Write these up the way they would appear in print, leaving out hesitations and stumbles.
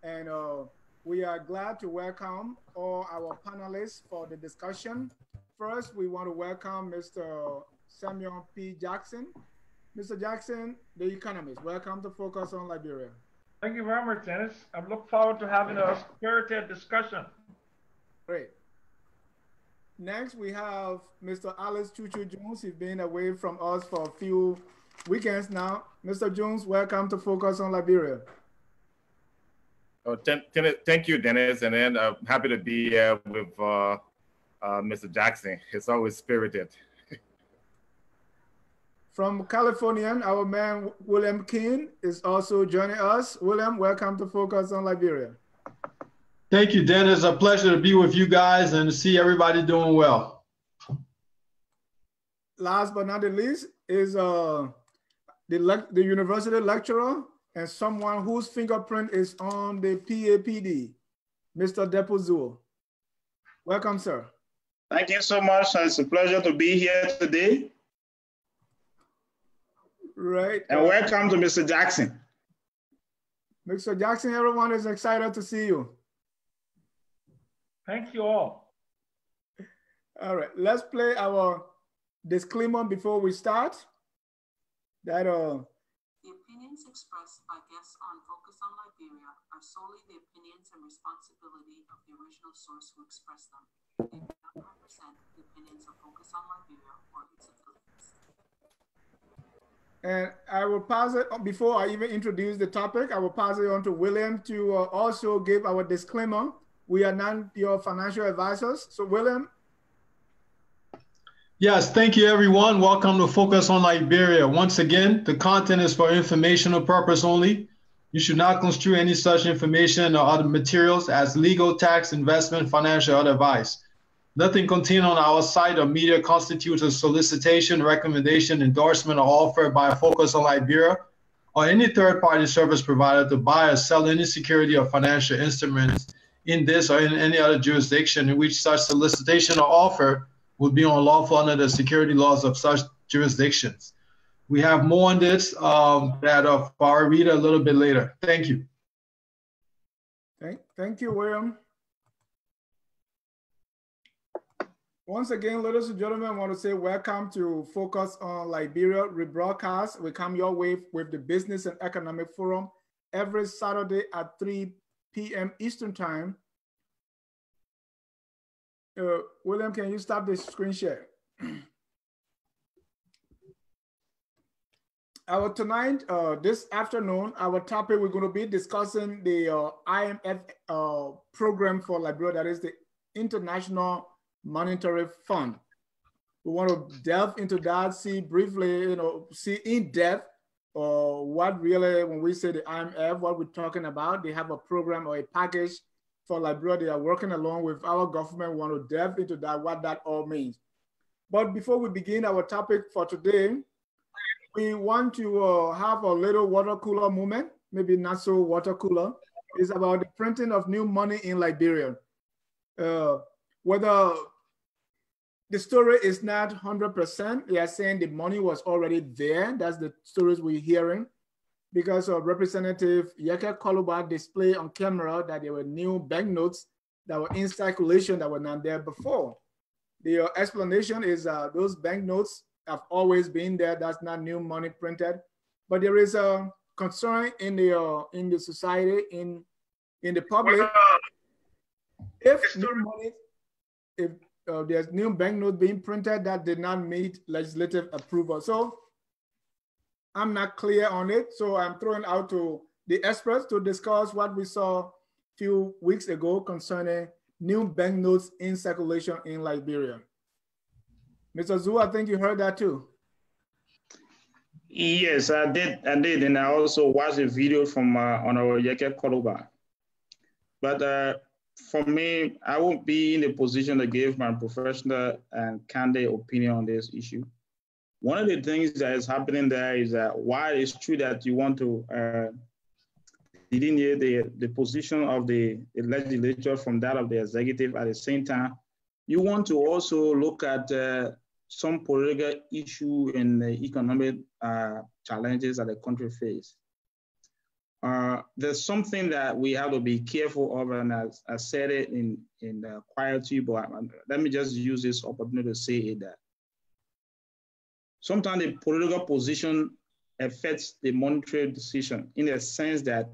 And we are glad to welcome all our panelists for the discussion. First, we want to welcome Mr. Samuel P. Jackson. Mr. Jackson, the economist. Welcome to Focus on Liberia. Thank you very much, Dennis. I look forward to having a spirited discussion. Great. Next, we have Mr. Alice Chuchu Jones. He's been away from us for a few weekends now. Mr. Jones, welcome to Focus on Liberia. Oh, thank you, Dennis, and then I'm happy to be here with Mr. Jackson. It's always spirited. From California, our man William King is also joining us. William, welcome to Focus on Liberia. Thank you, Dennis. A pleasure to be with you guys and to see everybody doing well. Last but not the least is the university lecturer and someone whose fingerprint is on the PAPD, Mr. Depozuo. Welcome, sir. Thank you so much. It's a pleasure to be here today. Right. And welcome to Mr. Jackson. Mr. Jackson, everyone is excited to see you. Thank you all. All right, let's play our disclaimer before we start. That The opinions expressed by guests on Focus on Liberia are solely the opinions and responsibility of the original source who expressed them. They do not represent the opinions of Focus on Liberia or its affiliates. And I will pass it, before I even introduce the topic, I will pass it on to William to also give our disclaimer. We are not your financial advisors. So William. Yes, thank you everyone. Welcome to Focus on Liberia. Once again, the content is for informational purpose only. You should not construe any such information or other materials as legal, tax, investment, financial, or other advice. Nothing contained on our site or media constitutes a solicitation, recommendation, endorsement, or offer by Focus on Liberia or any third-party service provider to buy or sell any security or financial instruments in this or in any other jurisdiction in which such solicitation or offer would be unlawful under the security laws of such jurisdictions. We have more on this that I'll read a little bit later. Thank you. Thank you, William. Once again, ladies and gentlemen, I want to say welcome to Focus on Liberia rebroadcast. We come your way with the Business and Economic Forum every Saturday at 3 p.m. Eastern Time. William, can you stop the screen share? Tonight, this afternoon, our topic, we're going to be discussing the IMF program for Liberia, that is the International Monetary Fund. We want to delve into that, see briefly, see in depth what really, when we say the IMF, what we're talking about. They have a program or a package for Liberia. They are working along with our government. We want to delve into that, what that all means. But before we begin our topic for today, we want to have a little water cooler moment, maybe not so water cooler. It's about the printing of new money in Liberia. Whether the story is not 100%, they are saying the money was already there. That's the stories we're hearing, because of Representative Yeke Koluba displayed on camera that there were new banknotes that were in circulation that were not there before. The explanation is those banknotes have always been there. That's not new money printed, but there is a concern in the society, in the public, if new money, if there's new banknotes being printed that did not meet legislative approval. So I'm not clear on it. So I'm throwing out to the experts to discuss what we saw a few weeks ago concerning new banknotes in circulation in Liberia. Mr. Zhu, I think you heard that too. Yes, I did, and I also watched a video from Honorable Yeke Koluba. But for me, I won't be in a position to give my professional and candid opinion on this issue. One of the things that is happening there is that while it's true that you want to delineate the position of the legislature from that of the executive, at the same time, you want to also look at some political issue and the economic challenges that the country faces. there's something that we have to be careful of, and I said it in quiet to you, but let me just use this opportunity to say it, that sometimes the political position affects the monetary decision, in the sense that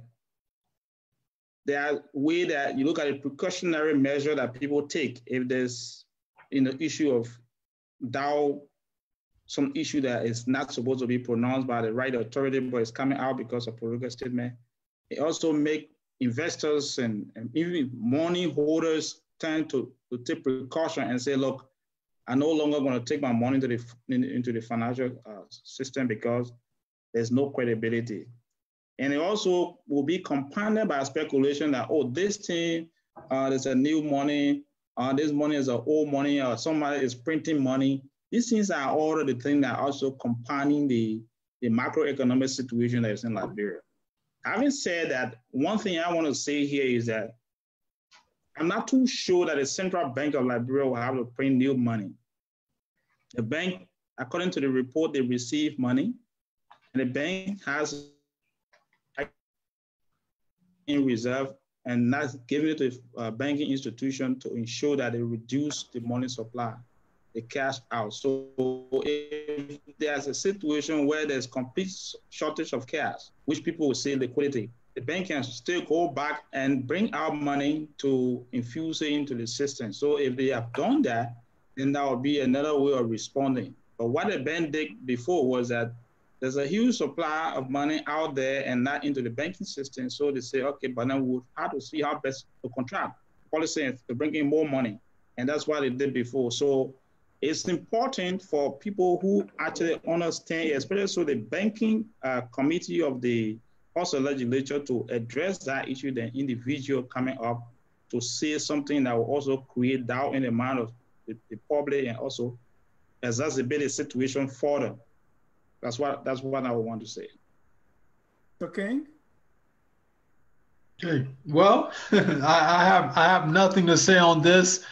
there are ways that you look at a precautionary measure that people take if there's the issue of DAO, some issue that is not supposed to be pronounced by the right authority, but it's coming out because of political statement. It also make investors and even money holders tend to take precaution and say, look, I'm no longer going to take my money into the financial system because there's no credibility. And it also will be compounded by speculation that, oh, this thing, there's a new money, this money is an old money, or somebody is printing money. These things are all the things that are also compounding the macroeconomic situation that is in Liberia. Having said that, one thing I want to say here is that I'm not too sure that the Central Bank of Liberia will have to print new money. The bank, according to the report, they receive money, and the bank has in reserve and not giving it to a banking institution to ensure that they reduce the money supply, the cash out. So if there's a situation where there's complete shortage of cash, which people will say liquidity, the bank can still go back and bring out money to infuse it into the system. So if they have done that, then that would be another way of responding. But what the bank did before was that there's a huge supply of money out there and not into the banking system. So they say, okay, but now we'll have to see how best to contract policy to bring in more money. And that's what they did before. So it's important for people who actually understand, especially so the banking committee of the also legislature, to address that issue, the individual coming up to say something that will also create doubt in the mind of the public and also exacerbate the situation for them. That's what I would want to say. Okay. Okay. Well, I have nothing to say on this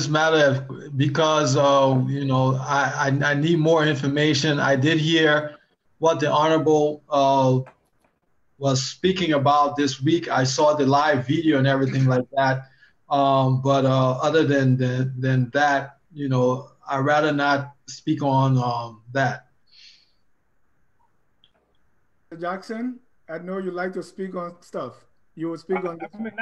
matter because you know, I need more information. I did hear what the Honorable was speaking about this week. I saw the live video and everything like that. But other than that, you know, I'd rather not speak on that. Jackson, I know you like to speak on stuff. You will speak on this. I mean,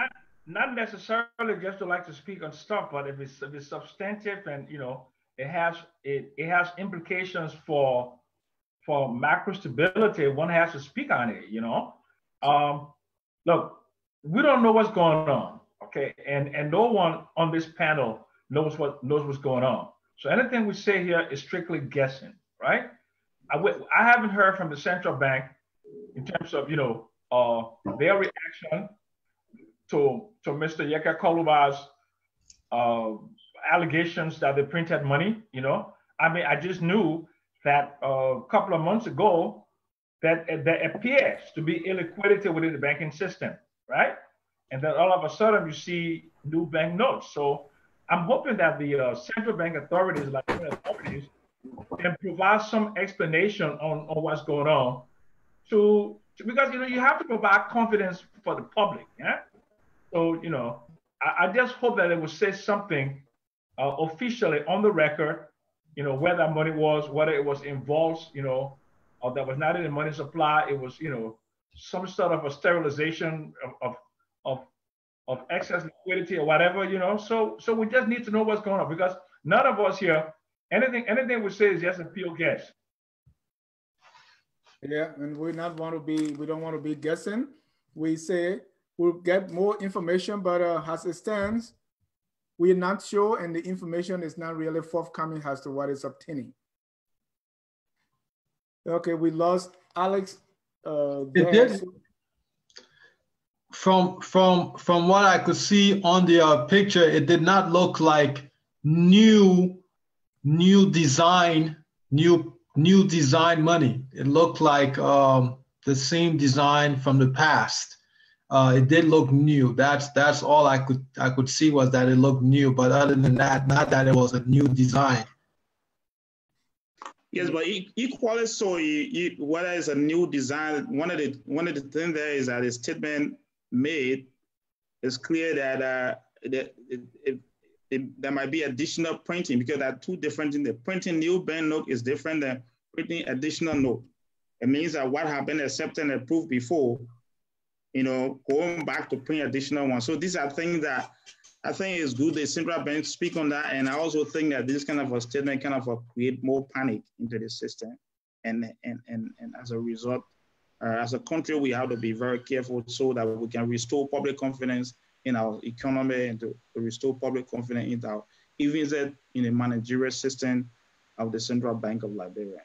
not necessarily just to like to speak on stuff, but if it's substantive and, you know, it has implications for macro stability, one has to speak on it, you know. Look, we don't know what's going on, okay? And no one on this panel knows what's going on. So anything we say here is strictly guessing, right? I haven't heard from the central bank in terms of, you know, their reaction to Mr. Yeka Koluba's allegations that they printed money, you know. I mean, I just knew that a couple of months ago that there appears to be illiquidity within the banking system, right? And then all of a sudden you see new bank notes. So I'm hoping that the central bank authorities, like authorities, can provide some explanation on what's going on because, you know, you have to provide confidence for the public, yeah? So, you know, I just hope that they will say something officially on the record, you know, where that money was, whether it was involved, you know, or that was not in the money supply, it was, you know, some sort of a sterilization of excess liquidity or whatever, you know. So we just need to know what's going on, because none of us here, anything we say is just a pure guess. Yeah, and we don't want to be guessing. We say we'll get more information, but as it stands, we're not sure, and the information is not really forthcoming as to what is obtaining. Okay, we lost Alex. From what I could see on the picture, it did not look like new design money. It looked like the same design from the past. It did look new. That's all I could see, was that it looked new. But other than that, not that it was a new design. Yes, but equally so, whether it's a new design, one of the things there is that a statement made is clear that there might be additional printing, because there are two different things. The printing new banknote is different than printing additional note. It means that what happened accepted and approved before, going back to print additional ones. So these are things that I think is good the central bank speak on that. And I also think that this kind of a statement kind of create more panic into the system. And as a result, as a country, we have to be very careful so that we can restore public confidence in our economy and to restore public confidence in our, even in the managerial system of the Central Bank of Liberia.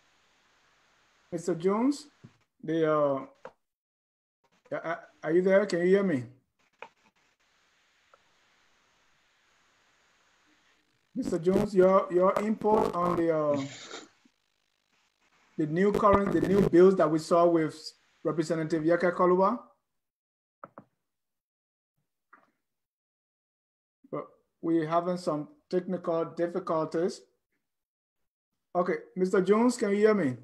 Mr. Jones, are you there? Can you hear me? Mr. Jones, your input on the new bills that we saw with Representative Yeke Koluba? But we're having some technical difficulties. Okay, Mr. Jones, can you hear me?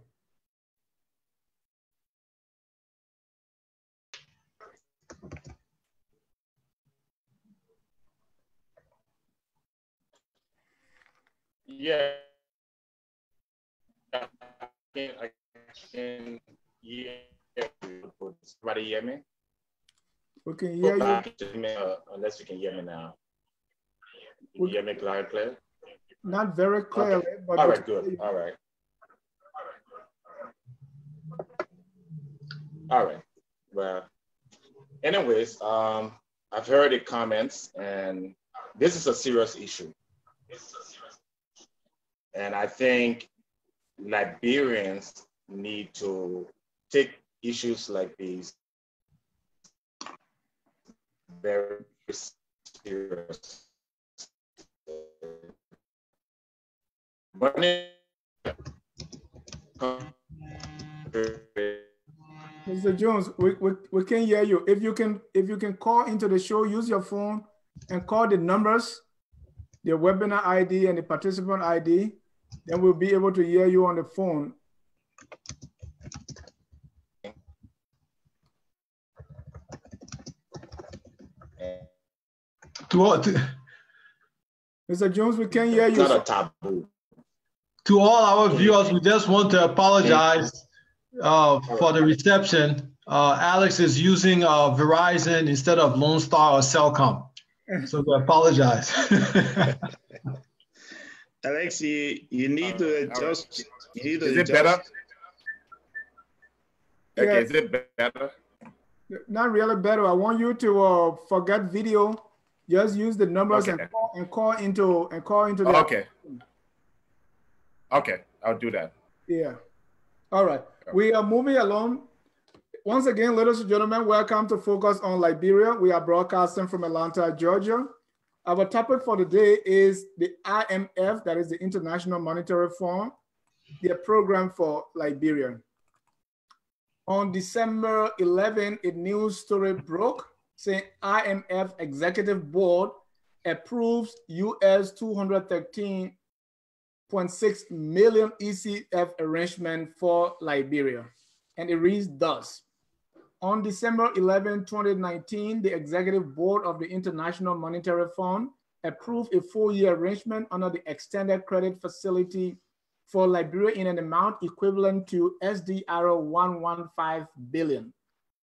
Yeah, I can hear you. Somebody hear me? We can hear you. Unless you can hear me now. Can you hear me loud and clear? Not very clearly, okay. But all right, good. All right. All right. Well, anyways, I've heard the comments, and this is a serious issue. And I think Liberians need to take issues like these very serious. Mr. Jones, we can hear you. If you can call into the show, use your phone and call the numbers, the webinar ID and the participant ID, then we'll be able to hear you on the phone. Mr. Jones, we can hear you. It's not a taboo. To all our viewers, we just want to apologize for the reception. Alex is using Verizon instead of Lone Star or Cellcom. So we apologize. Alex, you need to adjust. Is it better? Yeah. Okay, is it better? Not really better. I want you to forget video. Just use the numbers and call into the. Okay. Okay, I'll do that. Yeah. All right. We are moving along. Once again, ladies and gentlemen, welcome to Focus on Liberia. We are broadcasting from Atlanta, Georgia. Our topic for the day is the IMF, that is the International Monetary Fund, their program for Liberia. On December 11, a news story broke saying IMF Executive Board approves US $213.6 million ECF arrangement for Liberia. And it reads thus. On December 11, 2019, the Executive Board of the International Monetary Fund approved a 4-year arrangement under the Extended Credit Facility for Liberia in an amount equivalent to SDR 115 billion.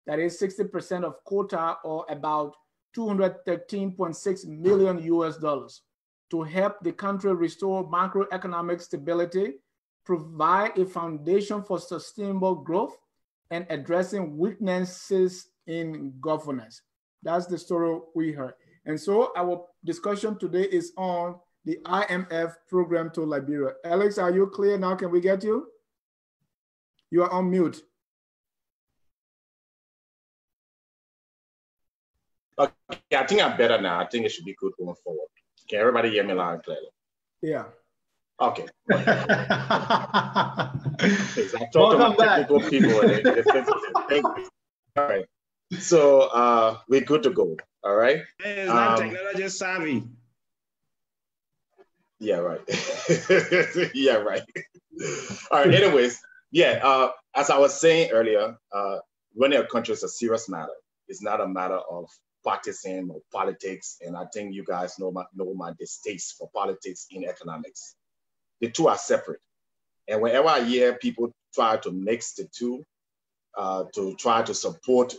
That is 60% of quota, or about $213.6 million US, to help the country restore macroeconomic stability, provide a foundation for sustainable growth, and addressing weaknesses in governance. That's the story we heard. And so our discussion today is on the IMF program to Liberia. Alex, are you clear now? Can we get you? You are on mute. Okay, I think I'm better now. I think it should be good going forward. Can everybody hear me loud and clearly? Yeah. Okay. I talked to my technical people. All right. So we're good to go. All right. It's not technology savvy. Yeah, right. Yeah, right. All right. Anyways, yeah. As I was saying earlier, running a country is a serious matter. It's not a matter of partisan or politics. And I think you guys know my distaste for politics in economics. The two are separate. And whenever I hear people try to mix the two, to try to support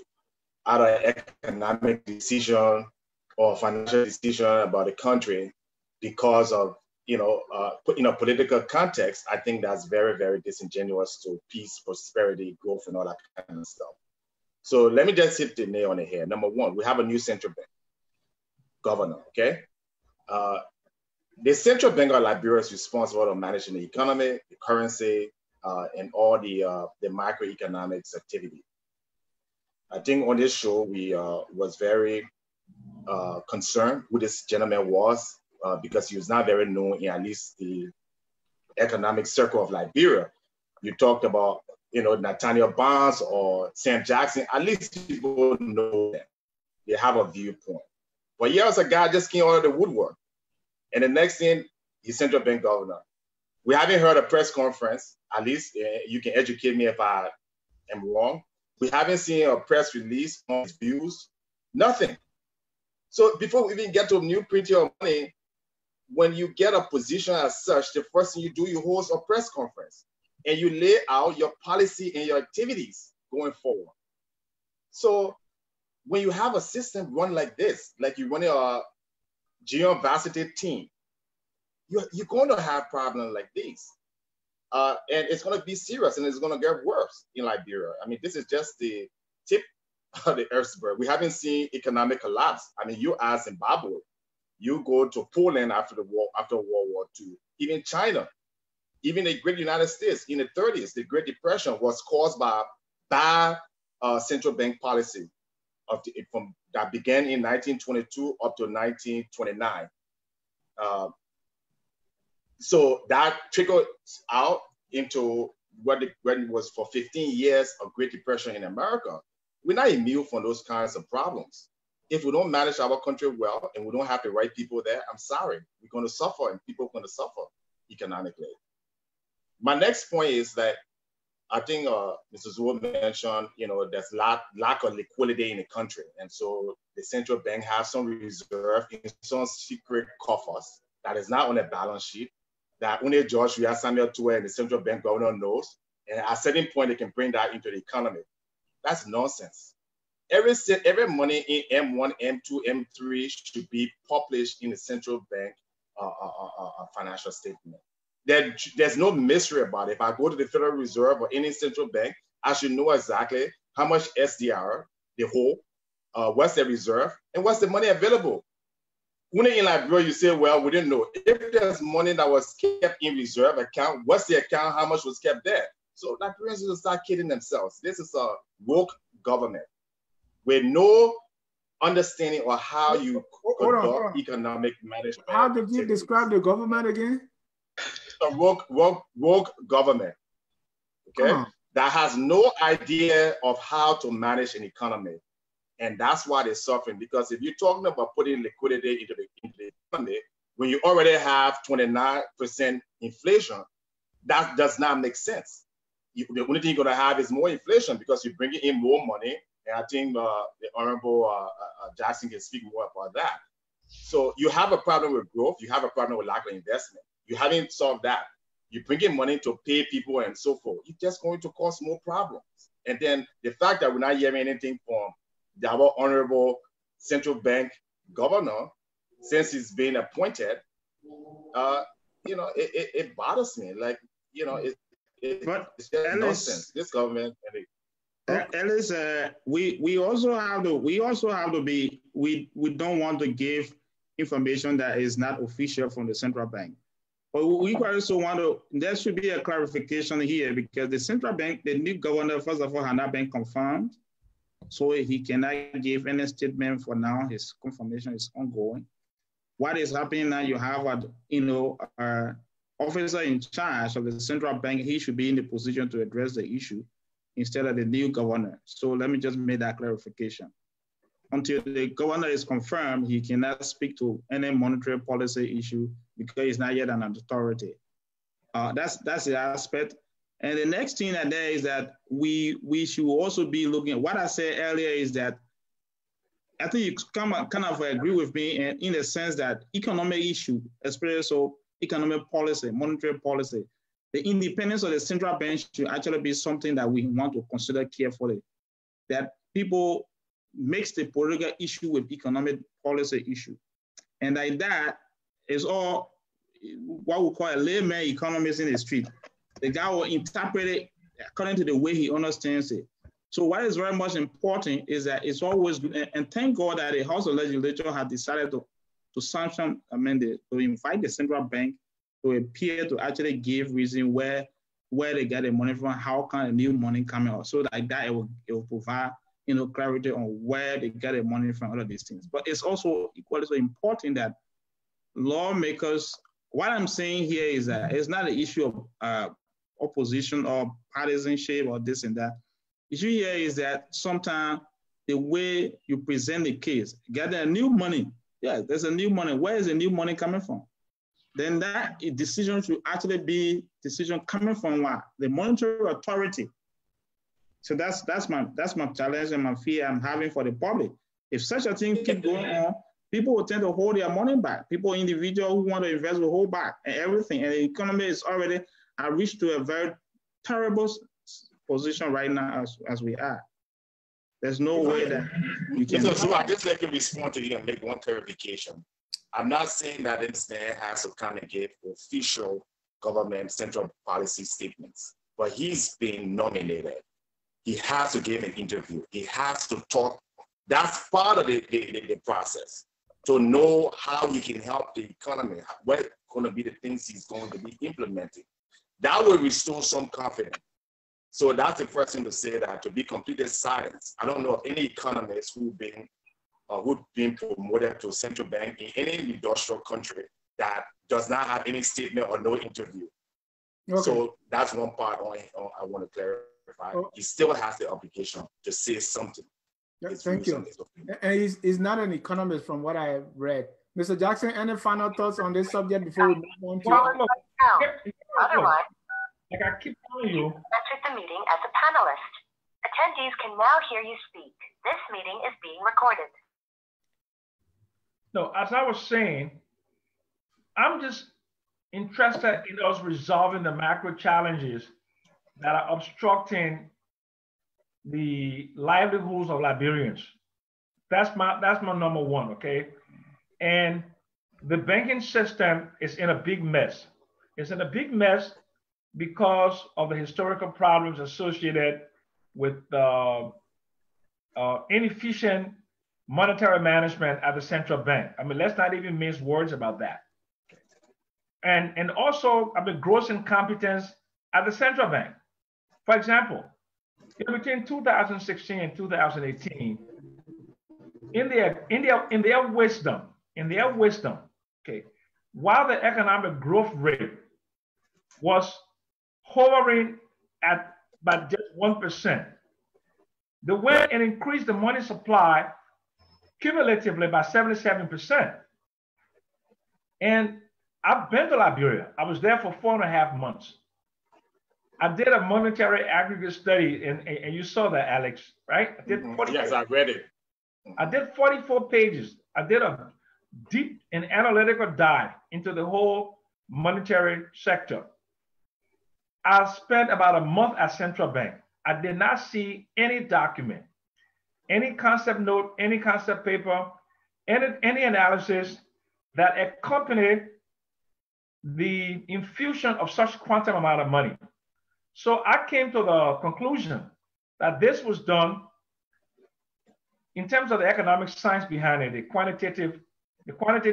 either economic decision or financial decision about the country because of in a political context, I think that's very, very disingenuous to peace, prosperity, growth, and all that kind of stuff. So let me just hit the nail on the head. Number one, we have a new central bank governor, okay? The central bank of Liberia is responsible for managing the economy, the currency, and all the macroeconomics activity. I think on this show, we was very concerned who this gentleman was because he was not very known in at least the economic circle of Liberia. You talked about, Nathaniel Barnes or Sam Jackson, at least people know them. They have a viewpoint. But here's a guy just came out of the woodwork. And the next thing, he's central bank governor. We haven't heard a press conference, at least you can educate me if I am wrong. We haven't seen a press release on his views, nothing. So before we even get to new printing of money, when you get a position as such, the first thing you do, you host a press conference and you lay out your policy and your activities going forward. So when you have a system run like this, like you run a junior varsity team, you're going to have problems like these. And it's going to be serious and it's going to get worse in Liberia. I mean, this is just the tip of the iceberg. We haven't seen economic collapse. I mean, you ask Zimbabwe, you go to Poland after World War II, even China, even the great United States in the 30s, the Great Depression was caused by bad central bank policy that began in 1922 up to 1929. So that trickled out into what it was for 15 years of Great Depression in America. We're not immune from those kinds of problems. If we don't manage our country well and we don't have the right people there, I'm sorry, we're going to suffer and people are going to suffer economically. My next point is that I think Mr. Zul mentioned, there's lack of liquidity in the country. And so the central bank has some reserve in some secret coffers that is not on a balance sheet, that only George Ria Samuel Tuwe and the central bank governor knows. And at a certain point, they can bring that into the economy. That's nonsense. Every money in M1, M2, M3 should be published in the central bank financial statement. There's no mystery about it. If I go to the Federal Reserve or any central bank, I should know exactly how much SDR they hold, what's the reserve, and what's the money available. When in Liberia, you say, well, we didn't know. If there's money that was kept in reserve account, what's the account, how much was kept there? So Liberians will start kidding themselves. This is a woke government with no understanding of how you conduct economic management. How did you describe the government again? A woke government, okay, that has no idea of how to manage an economy. And that's why they're suffering, because if you're talking about putting liquidity into the economy, when you already have 29% inflation, that does not make sense. The only thing you're gonna have is more inflation because you're bringing in more money. And I think the Honorable Jackson can speak more about that. So you have a problem with growth, you have a problem with lack of investment. You haven't solved that. You bring in money to pay people and so forth. It's just going to cause more problems. And then the fact that we're not hearing anything from our Honorable Central Bank Governor since he's been appointed, it bothers me. Like, it's just nonsense. This government. Ellis, we also have to be. We don't want to give information that is not official from the central bank. But we also want to, there should be a clarification here because the central bank, the new governor, first of all, has not been confirmed. So he cannot give any statement for now. His confirmation is ongoing. What is happening now, you have an officer in charge of the central bank. He should be in the position to address the issue instead of the new governor. So let me just make that clarification. Until the governor is confirmed, he cannot speak to any monetary policy issue because it's not yet an authority. That's the aspect. And the next thing that there is that we should also be looking at what I said earlier is that I think you kind of agree with me in the sense that economic issue, especially so economic policy, monetary policy, the independence of the central bank should actually be something that we want to consider carefully. That people mix the political issue with economic policy issue. And like that is all what we call a layman economist in the street. The guy will interpret it according to the way he understands it. So what is very much important is that it's always good, and thank God that the House of Legislature has decided to sanction, to invite the central bank to appear to actually give reason where they get the money from, how can the new money come out. So like that it will provide clarity on where they get the money from, all of these things. But it's also equally so important that lawmakers, what I'm saying here is that it's not an issue of opposition or partisanship or this and that. The issue here is that sometimes the way you present the case, get a new money. Yeah, there's a new money. Where is the new money coming from? Then that decision should actually be decision coming from what? The monetary authority. So that's my challenge and my fear I'm having for the public. If such a thing keep going on, people will tend to hold their money back. People, individuals who want to invest will hold back and everything. And the economy is already reached to a very terrible position right now as we are. There's no way that you can. So I guess I can respond to you and make one clarification. I'm not saying that this man has to kind of give official government central policy statements, but he's being nominated. He has to give an interview. He has to talk. That's part of the process to know how he can help the economy, what are going to be the things he's going to be implementing. That will restore some confidence. So that's the first thing to say, that to be completely silent. I don't know of any economists who've been promoted to central bank in any industrial country that does not have any statement or no interview. Okay. So that's one part I want to clarify. Oh. He still has the obligation to say something. Yeah, thank you. And he's not an economist from what I have read. Mr. Jackson, any final thoughts on this subject before we move on to... Otherwise, like I keep telling you, exit the meeting as a panelist. Attendees can now hear you speak. This meeting is being recorded. No, as I was saying, I'm just interested in us resolving the macro challenges that are obstructing the livelihoods of Liberians. That's my number one, okay? And the banking system is in a big mess. It's in a big mess because of the historical problems associated with inefficient monetary management at the central bank. I mean, let's not even mince words about that. And also, gross incompetence at the central bank. For example, between 2016 and 2018, in their wisdom, okay, while the economic growth rate was hovering at about just 1%, they went and increased the money supply cumulatively by 77%. And I've been to Liberia. I was there for 4.5 months. I did a monetary aggregate study, and you saw that, Alex, right? I did 40 yes, I read it. I did 44 pages. I did a deep and analytical dive into the whole monetary sector. I spent about a month at Central Bank. I did not see any document, any concept note, any concept paper, any analysis that accompanied the infusion of such quantum amount of money. So I came to the conclusion that this was done in terms of the economic science behind it, the quantitative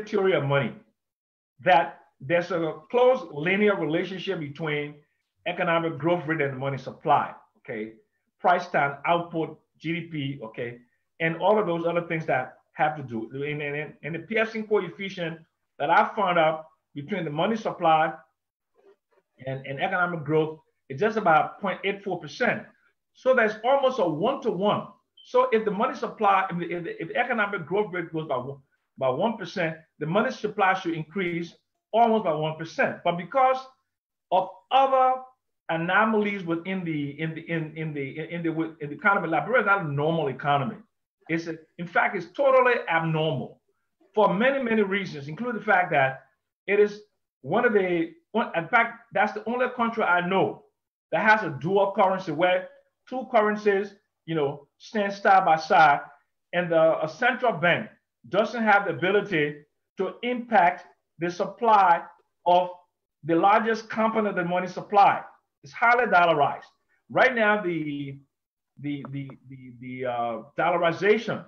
theory of money, that there's a close linear relationship between economic growth rate and money supply, okay? Price time, output, GDP, okay? And all of those other things that have to do. And the Pearson coefficient that I found out between the money supply and economic growth is just about 0.84%. So there's almost a 1-to-1. So if the money supply, if the economic growth rate goes by 1%, the money supply should increase almost by 1%. But because of other anomalies within the economy, Liberia is not a normal economy. In fact, it's totally abnormal for many, many reasons, including the fact that it is in fact, that's the only country I know that has a dual currency where two currencies, stand side by side, and a central bank doesn't have the ability to impact the supply of the largest component of the money supply. It's highly dollarized. Right now, the dollarization,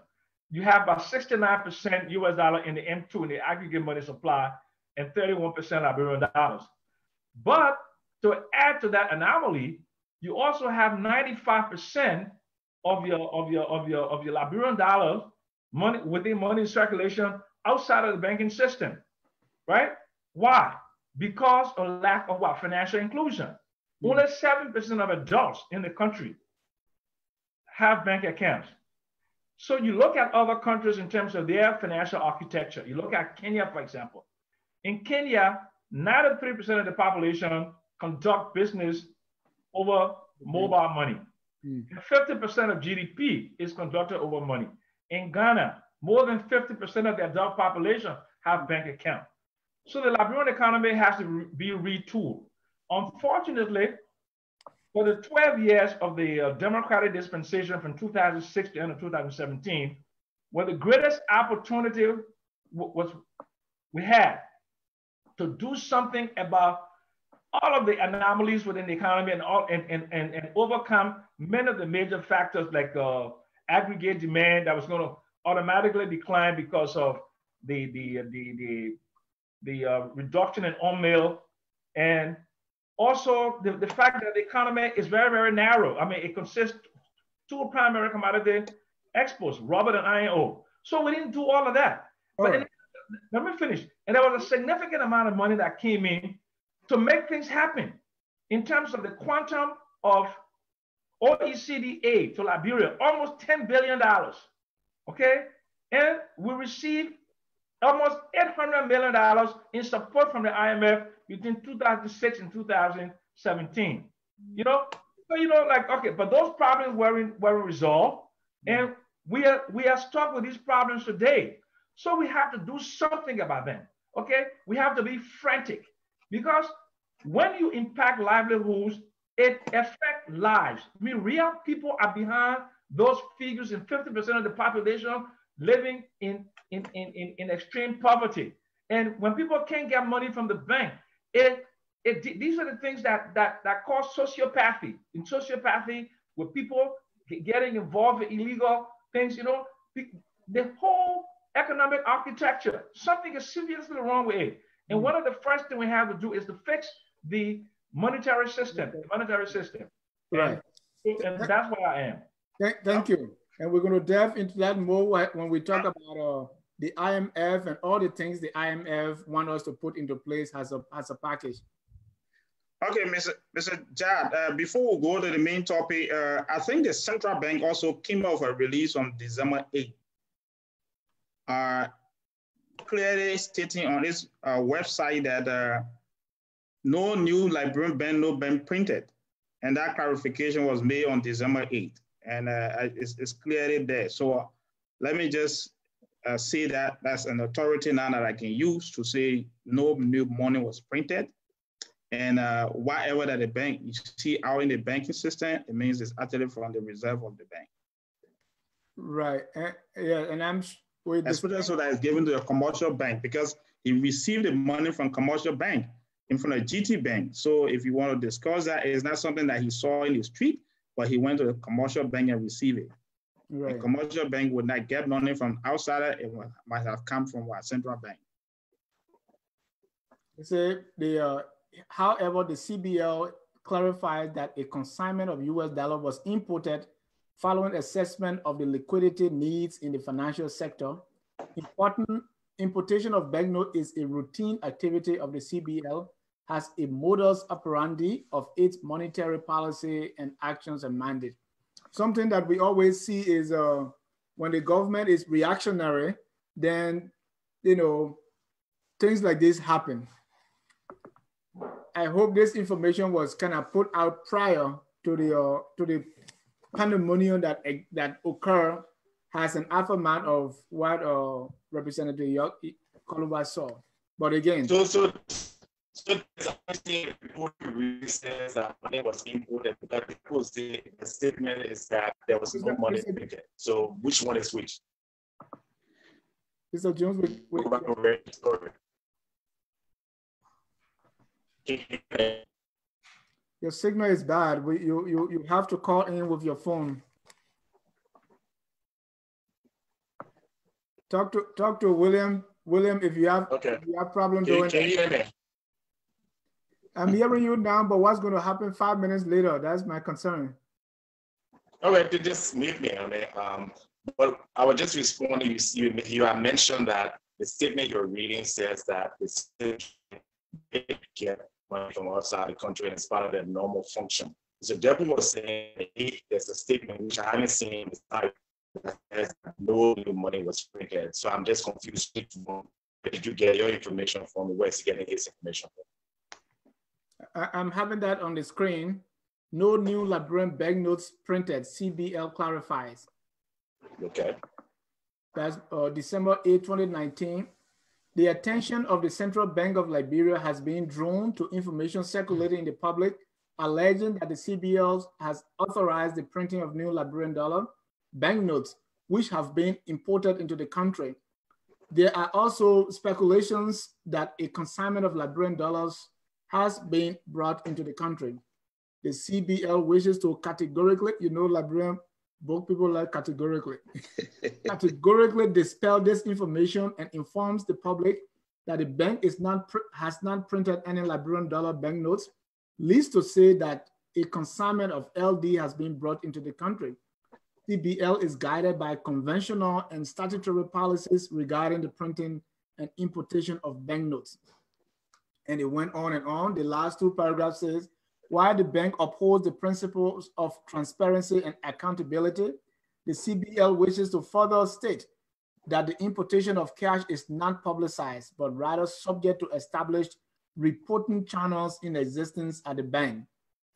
you have about 69% US dollar in the M2 in the aggregate money supply and 31% Liberian dollars. But to add to that anomaly, you also have 95% of your Liberian dollars money within money circulation outside of the banking system, right? Why? Because of lack of what? Financial inclusion. Only 7% of adults in the country have bank accounts. So you look at other countries in terms of their financial architecture. You look at Kenya, for example. In Kenya, 93% of the population conduct business over mobile money. 50% of GDP is conducted over money. In Ghana, more than 50% of the adult population have bank accounts. So the Liberian economy has to be retooled. Unfortunately, for the 12 years of the democratic dispensation from 2006 to the end of 2017, where the greatest opportunity we had to do something about all of the anomalies within the economy and overcome many of the major factors like aggregate demand that was going to automatically decline because of the reduction in on-mail, and also the fact that the economy is very, very narrow. I mean, it consists of two primary commodity exports, rubber and iron ore. So we didn't do all of that. But let me finish. And there was a significant amount of money that came in to make things happen in terms of the quantum of OECD aid to Liberia, almost $10 billion, okay? And we received almost $800 million in support from the IMF between 2006 and 2017. Okay, but those problems weren't resolved, and we are stuck with these problems today. So we have to do something about them, okay? We have to be frantic, because when you impact livelihoods, it affects lives. I mean, real people are behind those figures, and 50% of the population living in extreme poverty. And when people can't get money from the bank, these are the things that cause sociopathy. In sociopathy, with people getting involved in illegal things, the whole economic architecture, something is seriously wrong with it. And one of the first things we have to do is to fix the monetary system. Right. And that's where I am. Thank you. And we're going to delve into that more when we talk about the IMF and all the things the IMF want us to put into place as a package. Okay, Mr. Jad, before we go to the main topic, I think the central bank also came out with a release on December 8th, clearly stating on its website that no new Liberian bank printed. And that clarification was made on December 8th. And it's clearly there. So let me just say that that's an authority now that I can use to say no new money was printed. And whatever that the bank you see out in the banking system, it means it's actually from the reserve of the bank. Right. And I'm especially so that it's given to a commercial bank, because he received the money from commercial bank and from a GT bank. So if you want to discuss that, it's not something that he saw in the street, but he went to a commercial bank and received it. Right. A commercial bank would not get money from outside, it might have come from a central bank. However, the CBL clarified that a consignment of US dollar was imported following assessment of the liquidity needs in the financial sector. Importation of banknote is a routine activity of the CBL, has a modus operandi of its monetary policy and actions and mandate. Something that we always see is when the government is reactionary, then things like this happen. I hope this information was kind of put out prior to the pandemonium that occurred as an aftermath of what Representative Koluba saw. But again, so the report really says that money was inputted, but people say the statement is that there was no money printed. So which one is which? Mr. Jones, your signal is bad. You have to call in with your phone. Talk to William. William, if you have problems doing. Can you hear me? I'm hearing you now, but what's going to happen 5 minutes later? That's my concern. All right, just mute me on it. But I was just responding. You have mentioned that the statement you're reading says that the state get money from outside the country and it's part of their normal function. So Deborah was saying there's a statement which I haven't seen that says no new money was printed. So I'm just confused. Where did you get your information from? Where is he getting his information from? I'm having that on the screen. No new Liberian banknotes printed, CBL clarifies. Okay. That's December 8, 2019. The attention of the Central Bank of Liberia has been drawn to information circulating in the public alleging that the CBL has authorized the printing of new Liberian dollar banknotes, which have been imported into the country. There are also speculations that a consignment of Liberian dollars has been brought into the country. The CBL wishes to categorically, Liberian book people like categorically, categorically dispel this information and informs the public that the bank has not printed any Liberian dollar banknotes, least to say that a consignment of LD has been brought into the country. CBL is guided by conventional and statutory policies regarding the printing and importation of banknotes. And it went on and on. The last two paragraphs says, while the bank upholds the principles of transparency and accountability, the CBL wishes to further state that the importation of cash is not publicized, but rather subject to established reporting channels in existence at the bank.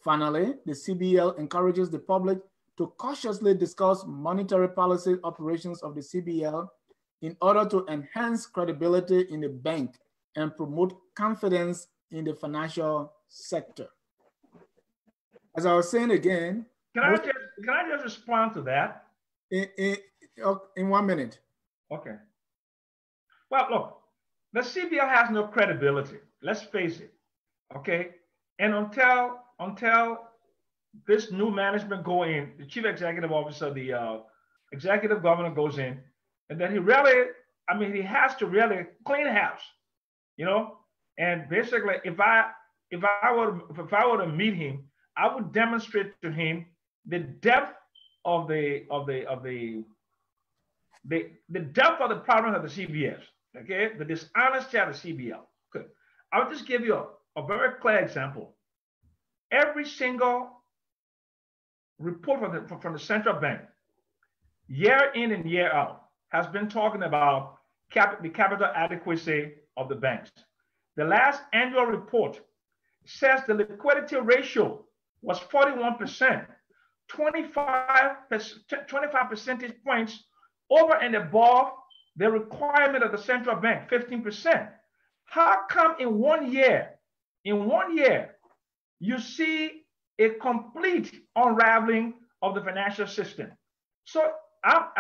Finally, the CBL encourages the public to cautiously discuss monetary policy operations of the CBL in order to enhance credibility in the bank and promote confidence in the financial sector. As I was saying again, can I just respond to that? In 1 minute. Okay. Well, look, the CBL has no credibility. Let's face it. Okay. And until this new management go in, the chief executive officer, the executive governor goes in, and then he has to really clean house, And basically, if I were to meet him, I would demonstrate to him the depth of the depth of the problem of the CBS, okay? The dishonesty of the CBL. Okay. I'll just give you a very clear example. Every single report from the central bank, year in and year out, has been talking about the capital adequacy of the banks. The last annual report says the liquidity ratio was 41%, 25 percentage points over and above the requirement of the central bank, 15%. How come in 1 year, you see a complete unraveling of the financial system? So, I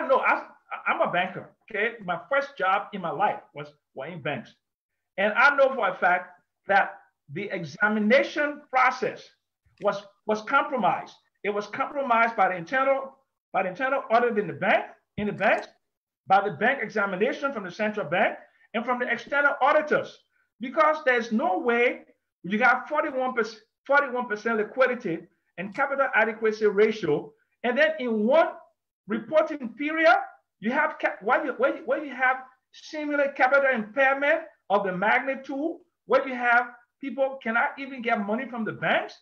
know I'm a banker, okay? My first job in my life was in banks. And I know for a fact that the examination process was compromised. It was compromised by the internal audit in the banks, by the bank examination from the central bank, and from the external auditors. Because there's no way you got 41% liquidity and capital adequacy ratio, and then in one reporting period, you have where you have similar capital impairment of the magnitude, where you have people cannot even get money from the banks.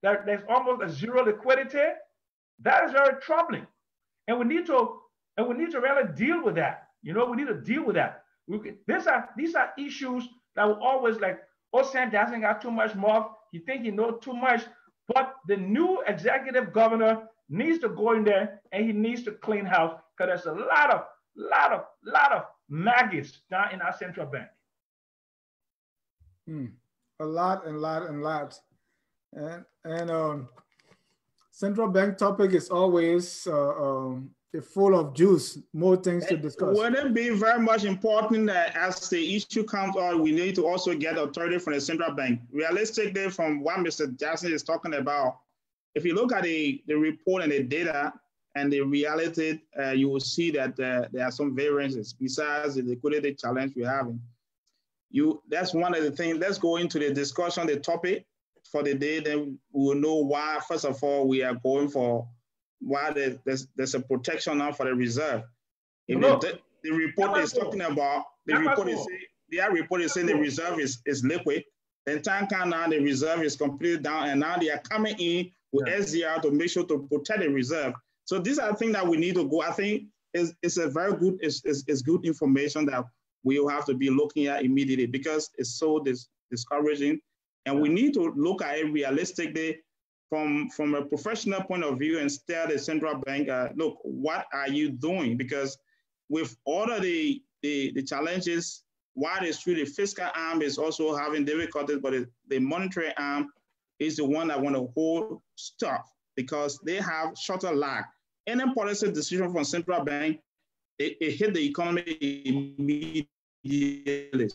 There's almost a zero liquidity. That is very troubling, and we need to really deal with that. We need to deal with that. These are issues that will always oh, Sam Jackson got too much mouth. He think he knows too much. But the new executive governor needs to go in there and he needs to clean house because there's a lot of maggots down in our central bank. A lot. And central bank topic is always full of juice, more things to discuss. Would it be very much important that as the issue comes on, we need to also get authority from the central bank? Realistically, from what Mr. Jackson is talking about, if you look at the report and the data and the reality, you will see that there are some variances besides the liquidity challenge we're having. That's one of the things. Let's go into the discussion, the topic for the day, then we will know why, first of all, we are going for why there's a protection now for the reserve. The report is talking about, the report is saying the reserve is liquid. Then time comes now, the reserve is completely down, and now they are coming in with SDR to make sure to protect the reserve. So these are things that we need to go. I think it's a very good, it's good information that we will have to be looking at immediately because it's so discouraging. And we need to look at it realistically from a professional point of view and tell the central bank, look, what are you doing? Because with all of the challenges, while it's true the fiscal arm is also having difficulties, but the monetary arm is the one that want to hold stuff because they have shorter lag. Any policy decision from central bank, it hit the economy immediately.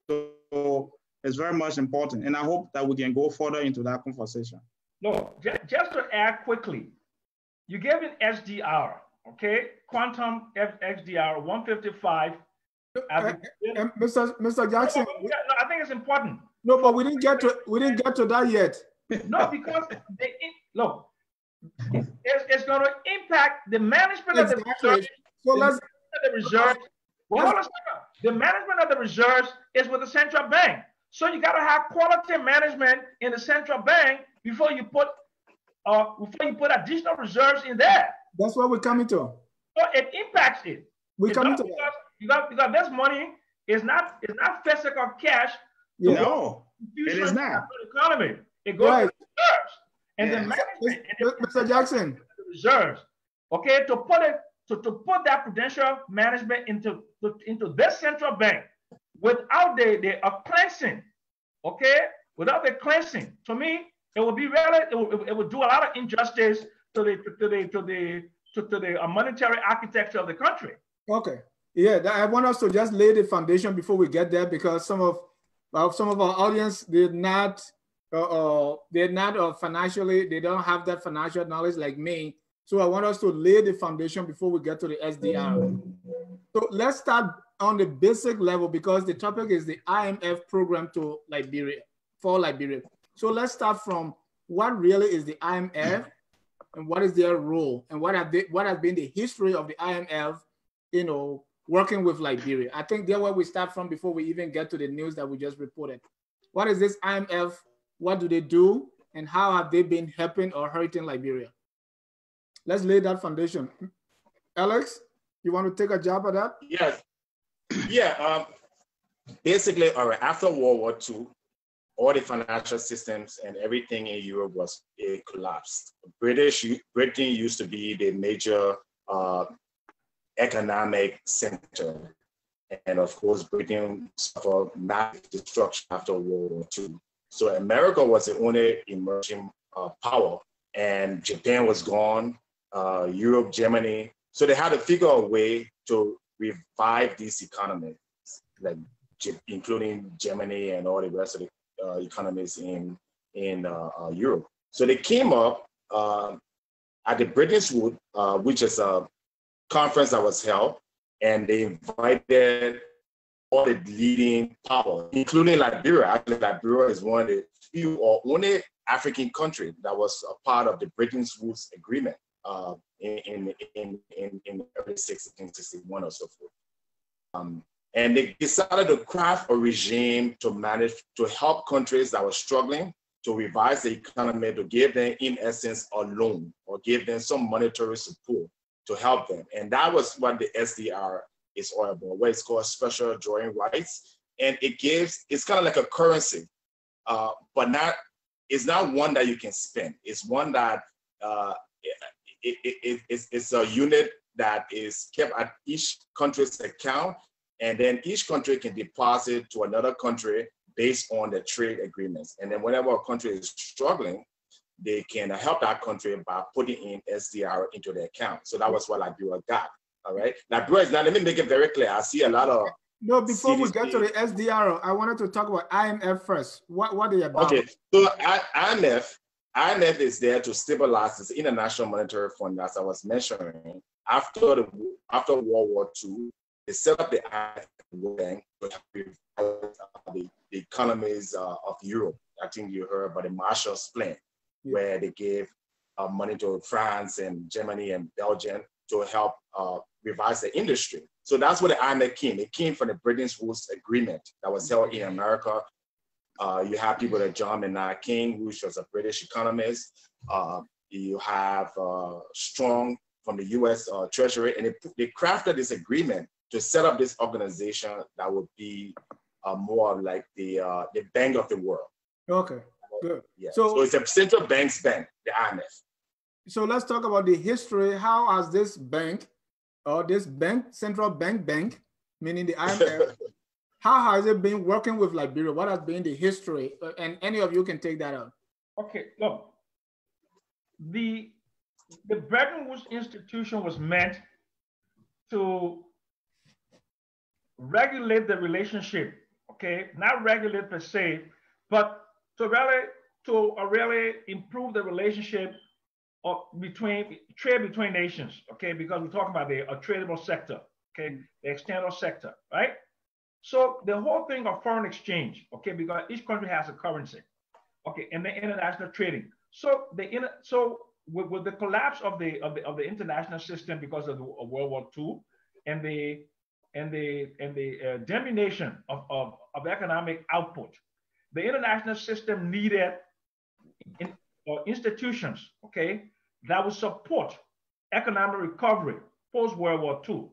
So it's very much important. And I hope that we can go further into that conversation. No, just to add quickly, you gave an SDR, okay? Quantum XDR 155. Mr. Jackson. No, I think it's important. No, but we didn't get to that yet. No, because it's going to impact the management of the reserves. So let's the reserves. Well, hold on a second. The management of the reserves is with the central bank. So you got to have quality management in the central bank before you put additional reserves in there. That's what we're coming to. So it impacts it. We're coming to because this money is not physical cash. Yeah. No, it is not. The economy. It goes to reserves. And the management, Mr. Jackson. Reserves. Okay, to put that prudential management into this central bank without the cleansing, okay, without the cleansing, to me, it would be it would do a lot of injustice to the monetary architecture of the country. Okay, yeah, I want us to just lay the foundation before we get there because some of our audience they're not financially, they don't have that financial knowledge like me. So I want us to lay the foundation before we get to the SDR. So let's start on the basic level because the topic is the IMF program to Liberia, for Liberia. So let's start from what really is the IMF and what is their role and what has been the history of the IMF, working with Liberia. I think that's where we start from before we even get to the news that we just reported. What is this IMF? What do they do? And how have they been helping or hurting Liberia? Let's lay that foundation. Alex, you want to take a job at that? Yes. Yeah. Basically, all right, after World War II, all the financial systems and everything in Europe collapsed. Britain used to be the major economic center. And of course, Britain suffered massive destruction after World War II. So America was the only emerging power, and Japan was gone, Europe, Germany. So they had to figure a way to revive these economies, like including Germany and all the rest of the economies in Europe. So they came up at the British Wood, which is a conference that was held, and they invited all the leading power, including Liberia. Actually, Liberia is one of the few or only African country that was a part of the Bretton Woods Agreement in the early 1661 or so forth. And they decided to craft a regime to help countries that were struggling, to revise the economy, to give them, in essence, a loan or give them some monetary support to help them. And that was what the SDR is all about, what is called special drawing rights. and it's kind of like a currency, but it's not one that you can spend. It's one that it's a unit that is kept at each country's account, and then each country can deposit to another country based on the trade agreements. And then whenever a country is struggling, they can help that country by putting in SDR into the account. So that was what Liberia got. All right. Liberia is not, let me make it very clear. I see a lot of. No, before we get to the SDR, I wanted to talk about IMF first. What are they about? Okay. So IMF is there to stabilize this International Monetary Fund, as I was mentioning. After World War II, they set up the IMF Bank to help the economies of Europe. I think you heard about the Marshall's Plan, where they gave money to France and Germany and Belgium to help revise the industry. So that's where the IMF came. It came from the Bretton Woods Agreement that was held in America. You have people like John Maynard King, which was a British economist. You have Strong from the US Treasury, and they crafted this agreement to set up this organization that would be more like the bank of the world. Okay, good. Yeah. So it's a central bank's bank, the IMF. So let's talk about the history. How has this bank, or this bank, central bank, meaning the IMF, how has it been working with Liberia? What has been the history? And any of you can take that out. Okay, look, the Bretton Woods institution was meant to regulate the relationship, okay? Not regulate per se, but to really improve the relationship between nations, okay? Because we're talking about a tradable sector, okay? The external sector, right? So the whole thing of foreign exchange, okay, because each country has a currency, okay, and the international trading. So with the collapse of the international system because of World War II and the diminution of economic output, the international system needed institutions, okay, that would support economic recovery post World War II.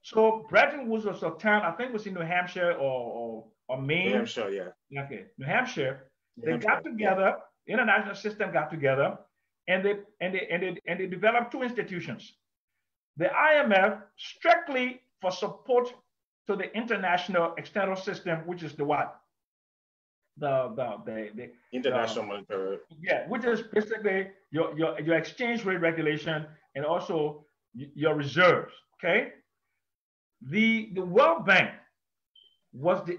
So Bretton Woods was a town, I think it was in New Hampshire or Maine. New Hampshire, yeah. Okay, New Hampshire. They got together. The international system got together, and they developed two institutions. The IMF strictly for support to the international external system, which is the what? The international monetary. Yeah, which is basically your exchange rate regulation and also your reserves. Okay. The World Bank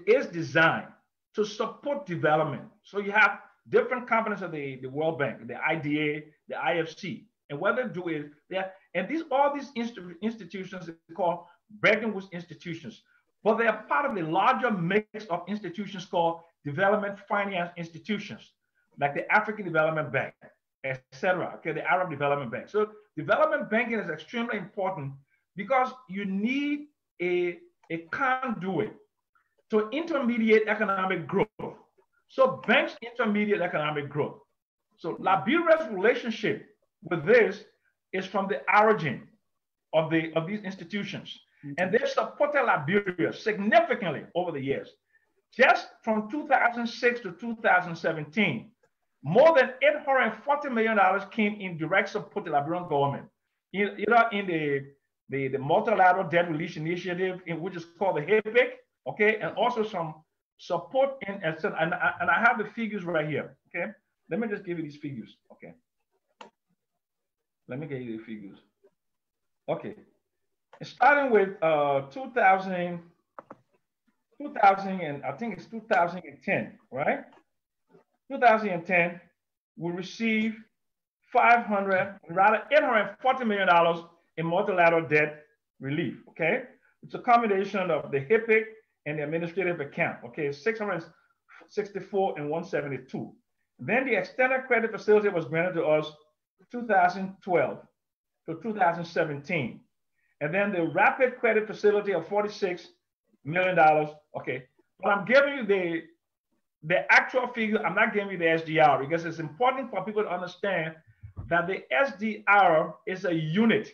is designed to support development. So you have different components of the World Bank, the IDA, the IFC, and what they do is all these institutions are called Bretton Woods institutions, but they are part of the larger mix of institutions called development finance institutions, like the African Development Bank, etc. Okay, the Arab Development Bank. So development banking is extremely important because you need a conduit to intermediate economic growth. So banks intermediate economic growth. So Liberia's relationship with this is from the origin of these institutions. And they've supported Liberia significantly over the years. Just from 2006 to 2017, more than $840 million came in direct support to the Liberian government, either in the multilateral debt relief initiative, which is called the HIPIC, okay, and also some support and I have the figures right here, okay. Let me just give you these figures, okay. Let me give you the figures, okay. Starting with 2000 and I think it's 2010, right? 2010, we received $840 million in multilateral debt relief, okay? It's a combination of the HIPIC and the administrative account, okay? 664 and 172. Then the extended credit facility was granted to us 2012 to 2017. And then the rapid credit facility of $46 million, okay? But I'm giving you the actual figure. I'm not giving you the SDR because it's important for people to understand that the SDR is a unit,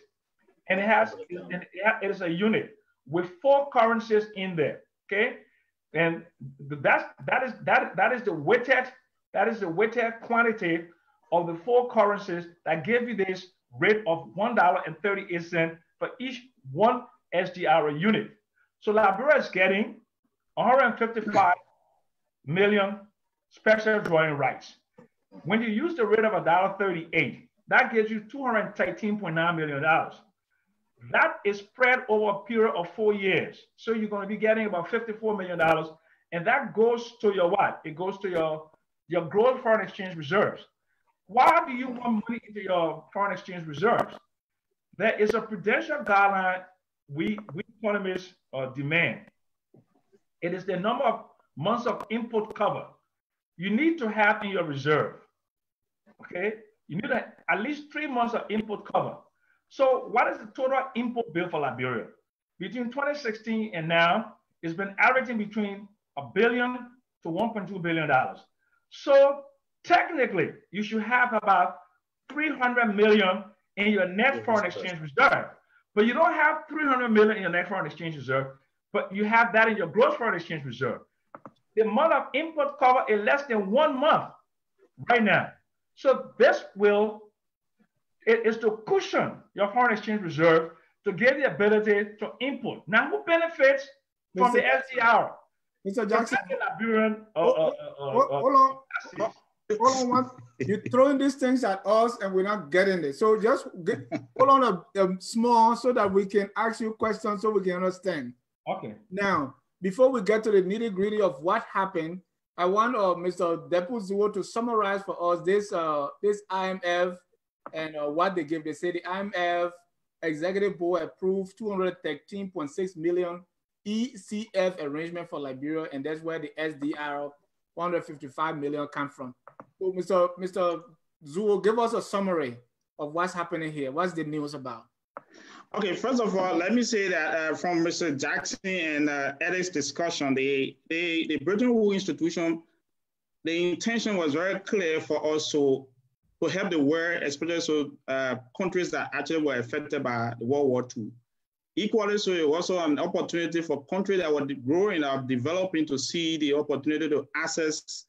and it is a unit with 4 currencies in there, okay? And that is the weighted quantity of the four currencies that give you this rate of $1.38 for each one SDR unit. So Liberia is getting 155 million special drawing rights. When you use the rate of $1.38, that gives you $213.9 million. That is spread over a period of 4 years. So you're going to be getting about $54 million. And that goes to your what? It goes to your gross foreign exchange reserves. Why do you want money into your foreign exchange reserves? There is a prudential guideline we economists demand. It is the number of months of input cover you need to have in your reserve. Okay? You need at least 3 months of input cover. So what is the total input bill for Liberia? Between 2016 and now, it's been averaging between $1 billion to $1.2 billion. So technically, you should have about 300 million in your net foreign exchange reserve. But you don't have 300 million in your net foreign exchange reserve, but you have that in your gross foreign exchange reserve. The amount of input cover is less than 1 month right now. So this is to cushion your foreign exchange reserve to give the ability to input. Now, who benefits from the SDR? Mr. Jackson, Liberian, hold on. You're throwing these things at us and we're not getting it. So just hold on a small so that we can ask you questions so we can understand. Okay. Now, before we get to the nitty gritty of what happened, I want Mr. Depu Zuo to summarize for us this IMF and what they give. They say the IMF Executive Board approved 213.6 million ECF arrangement for Liberia, and that's where the SDR 155 million come from. So Mr. Zuo, give us a summary of what's happening here. What's the news about? Okay, first of all, let me say that from Mr. Jackson and Eric's discussion, the Bretton Woods institution, the intention was very clear for us to help the world, especially so countries that actually were affected by the World War II. Equally, so it was also an opportunity for countries that were growing up, developing, to see the opportunity to access,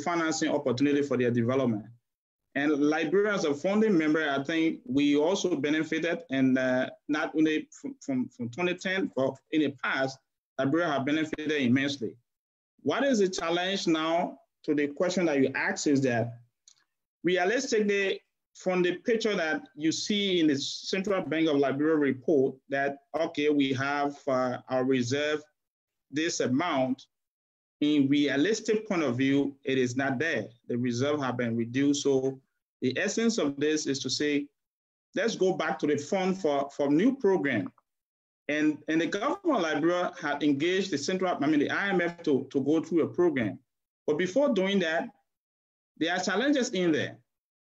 financing opportunity for their development. And Liberia, as a founding member, I think we also benefited, and not only from 2010, but in the past, Liberia have benefited immensely. What is the challenge now to the question that you asked is that realistically, from the picture that you see in the Central Bank of Liberia report that, okay, we have our reserve this amount, in realistic point of view, it is not there. The reserve have been reduced. So the essence of this is to say, let's go back to the fund for new program. And the government of Liberia had engaged the IMF to go through a program. But before doing that, there are challenges in there.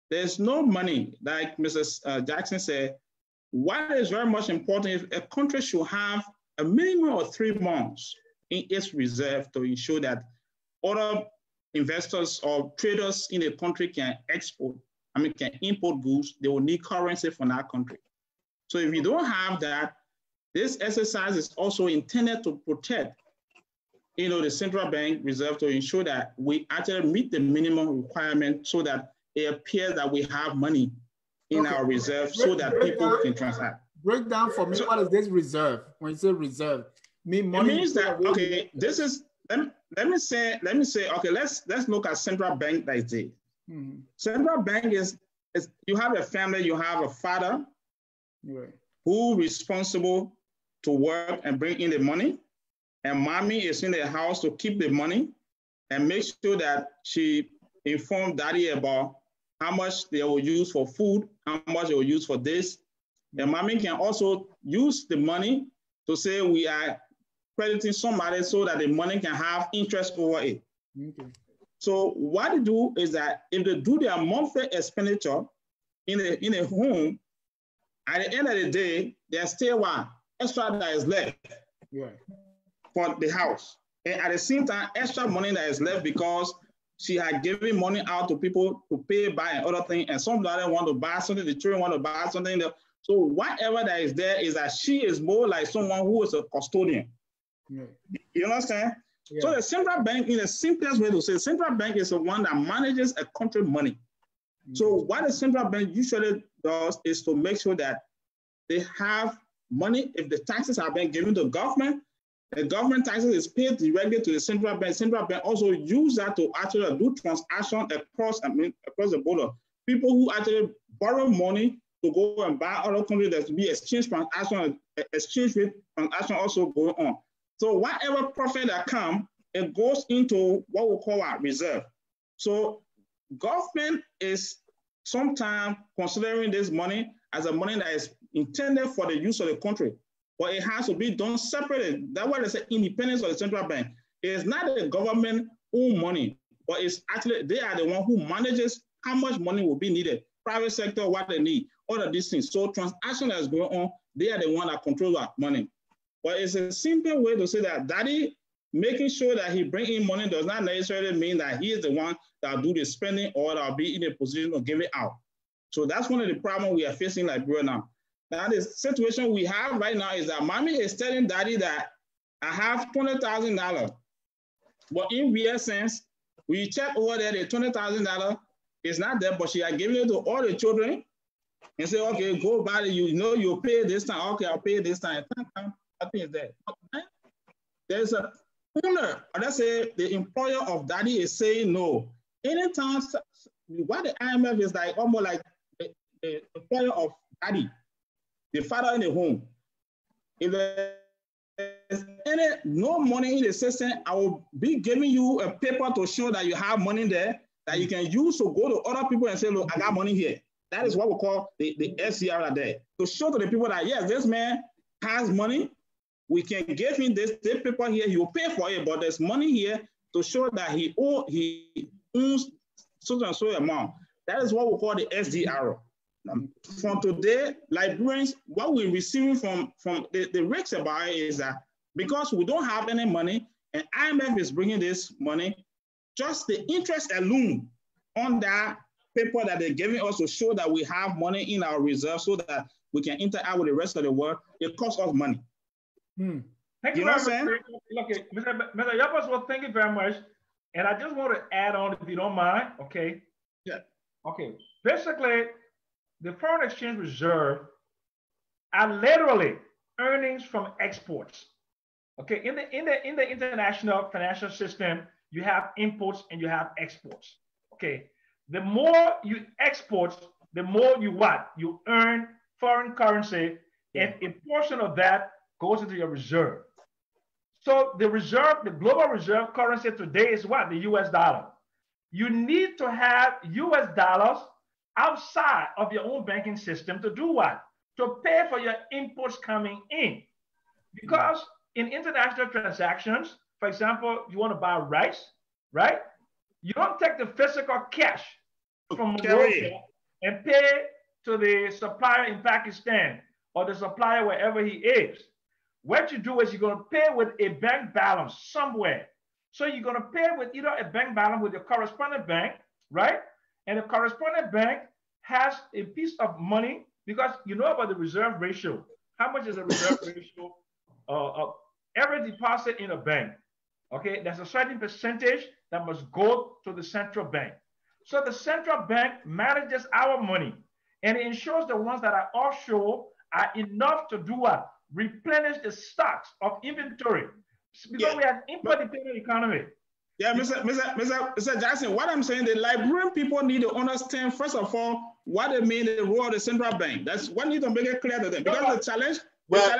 There's no money, like Mrs. Jackson said. What is very much important is a country should have a minimum of 3 months in its reserve to ensure that other investors or traders in the country can can import goods. They will need currency from that country. So if you don't have that, this exercise is also intended to protect, the central bank reserve to ensure that we actually meet the minimum requirement so that it appears that we have money in our reserve so that people can transact. Break down for me, what is this reserve? When you say reserve, money. It means that, okay, this is, let me say, okay, let's look at central bank like this. Mm-hmm. Central bank is you have a family, you have a father who responsible to work and bring in the money, and mommy is in the house to keep the money and make sure that she informed daddy about how much they will use for food, how much they will use for this. And mommy can also use the money to say we are crediting somebody so that the money can have interest over it. Okay. So what they do is that if they do their monthly expenditure in a home, at the end of the day, there's still one extra that is left for the house. And at the same time, extra money that is left because she had given money out to people to pay, buy, and other things, and somebody want to buy something, the children want to buy something. So whatever that is there is that she is more like someone who is a custodian. Yeah. You understand? Yeah. So the central bank, in the simplest way to say, central bank is the one that manages a country money. So what the central bank usually does is to make sure that they have money. If the taxes are being given to government, the government taxes is paid directly to the central bank. Central bank also use that to actually do transaction across the border. People who actually borrow money to go and buy other countries, there to be exchange transaction, exchange rate transaction also going on. So whatever profit that comes, it goes into what we call our reserve. So government is sometimes considering this money as a money that is intended for the use of the country, but it has to be done separately. That's why they say independence of the central bank. It is not the government own money, but it's actually, they are the one who manages how much money will be needed. Private sector, what they need, all of these things. So transaction that's going on, they are the one that control that money. But it's a simple way to say that daddy making sure that he bring in money does not necessarily mean that he is the one that do the spending or that will be in a position to give it out. So that's one of the problems we are facing like Liberia now. Now the situation we have right now is that mommy is telling daddy that I have $20,000. But in real sense, we check over there, the $20,000 is not there, but she are giving it to all the children and say, okay, go buy it. You know, you pay this time. Okay, I'll pay this time. Nothing is there. There's a owner, or let's say the employer of daddy is saying no. Anytime, what the IMF is like, almost like the employer of daddy, the father in the home. If there's no money in the system, I will be giving you a paper to show that you have money there that you can use to go to other people and say, look, I got money here. That is what we call the SCR there. To show to the people that, yes, this man has money. We can give him this paper here. He will pay for it, but there's money here to show that he owns so and so amount. That is what we call the SDR. From today, Liberians, what we're receiving from the risks about it is that because we don't have any money and IMF is bringing this money, just the interest alone on that paper that they're giving us to show that we have money in our reserve so that we can interact with the rest of the world, it costs us money. Thank you very much. Okay, Mr. Yabos, well, thank you very much. And I just want to add on, if you don't mind, okay? Yeah. Okay, basically, the foreign exchange reserve are literally earnings from exports. Okay, in the international financial system, you have imports and you have exports. Okay, the more you export, the more you what? You earn foreign currency, and a portion of that goes into your reserve. So the reserve, the global reserve currency today is what? The US dollar. You need to have US dollars outside of your own banking system to do what? To pay for your imports coming in. Because in international transactions, for example, you want to buy rice, right? You don't take the physical cash from Morocco and pay to the supplier in Pakistan or the supplier wherever he is. What you do is you're going to pay with a bank balance somewhere. So you're going to pay with either a bank balance with your correspondent bank, right? And the correspondent bank has a piece of money because you know about the reserve ratio. How much is the reserve ratio of every deposit in a bank? Okay, there's a certain percentage that must go to the central bank. So the central bank manages our money and it ensures the ones that are offshore are enough to do what? Replenish the stocks of inventory because we have an import-dependent economy. Yeah, Mr. Jackson, what I'm saying, the Liberian people need to understand, first of all, what it means, the role of the central bank. That's what need to make it clear to them. Because the challenge, Mr.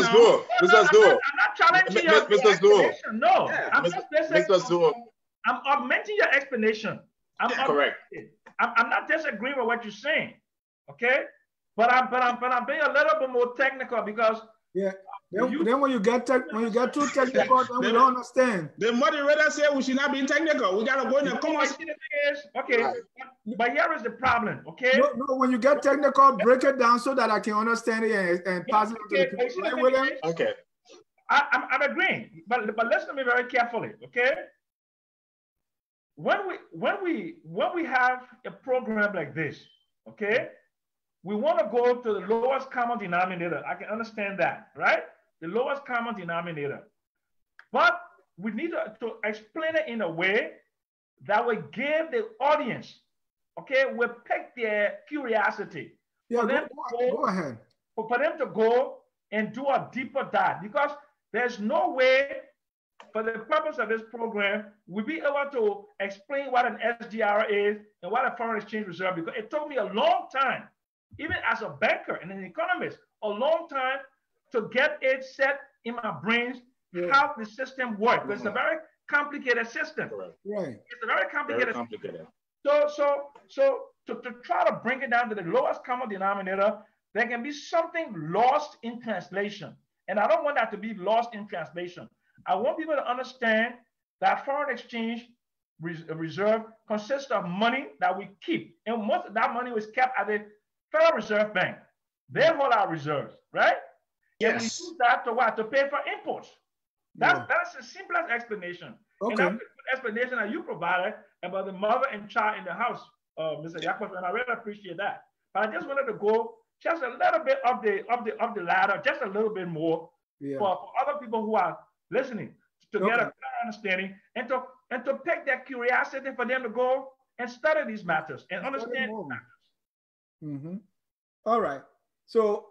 Zuo. I'm not challenging your explanation. No, yeah, I'm just basically, I'm augmenting your explanation. Correct. I'm not disagreeing with what you're saying, okay? But I'm being a little bit more technical because then when you get too technical, then we don't understand. The moderator said we should not be technical. We gotta go in the comments. Okay, but here is the problem. Okay. No, when you get technical, break it down so that I can understand it and pass it to the people. Right, William? Okay. I'm agreeing, but listen to me very carefully. Okay. When we have a program like this, okay. We want to go to the lowest common denominator. I can understand that, right? The lowest common denominator. But we need to explain it in a way that will give the audience, okay, will pick their curiosity. Yeah, for them go ahead. For them to go and do a deeper dive, because there's no way, for the purpose of this program, we'll be able to explain what an SDR is and what a foreign exchange reserve, because it took me a long time, even as a banker and an economist, a long time to get it set in my brains how the system works. Because it's a very complicated system. Right. It's a very complicated. Very complicated. So to try to bring it down to the lowest common denominator, there can be something lost in translation. And I don't want that to be lost in translation. I want people to understand that foreign exchange reserve consists of money that we keep. And most of that money was kept at the Federal Reserve Bank. They hold our reserves, right? Yes. And we use that to what? To pay for imports. That's the simplest explanation. Okay. And that's the explanation that you provided about the mother and child in the house, Mr. Yakov, and I really appreciate that. But I just wanted to go just a little bit up the ladder, just a little bit more for other people who are listening to get a clear understanding and to pick that curiosity for them to go and study these matters and understand these matters. All right. So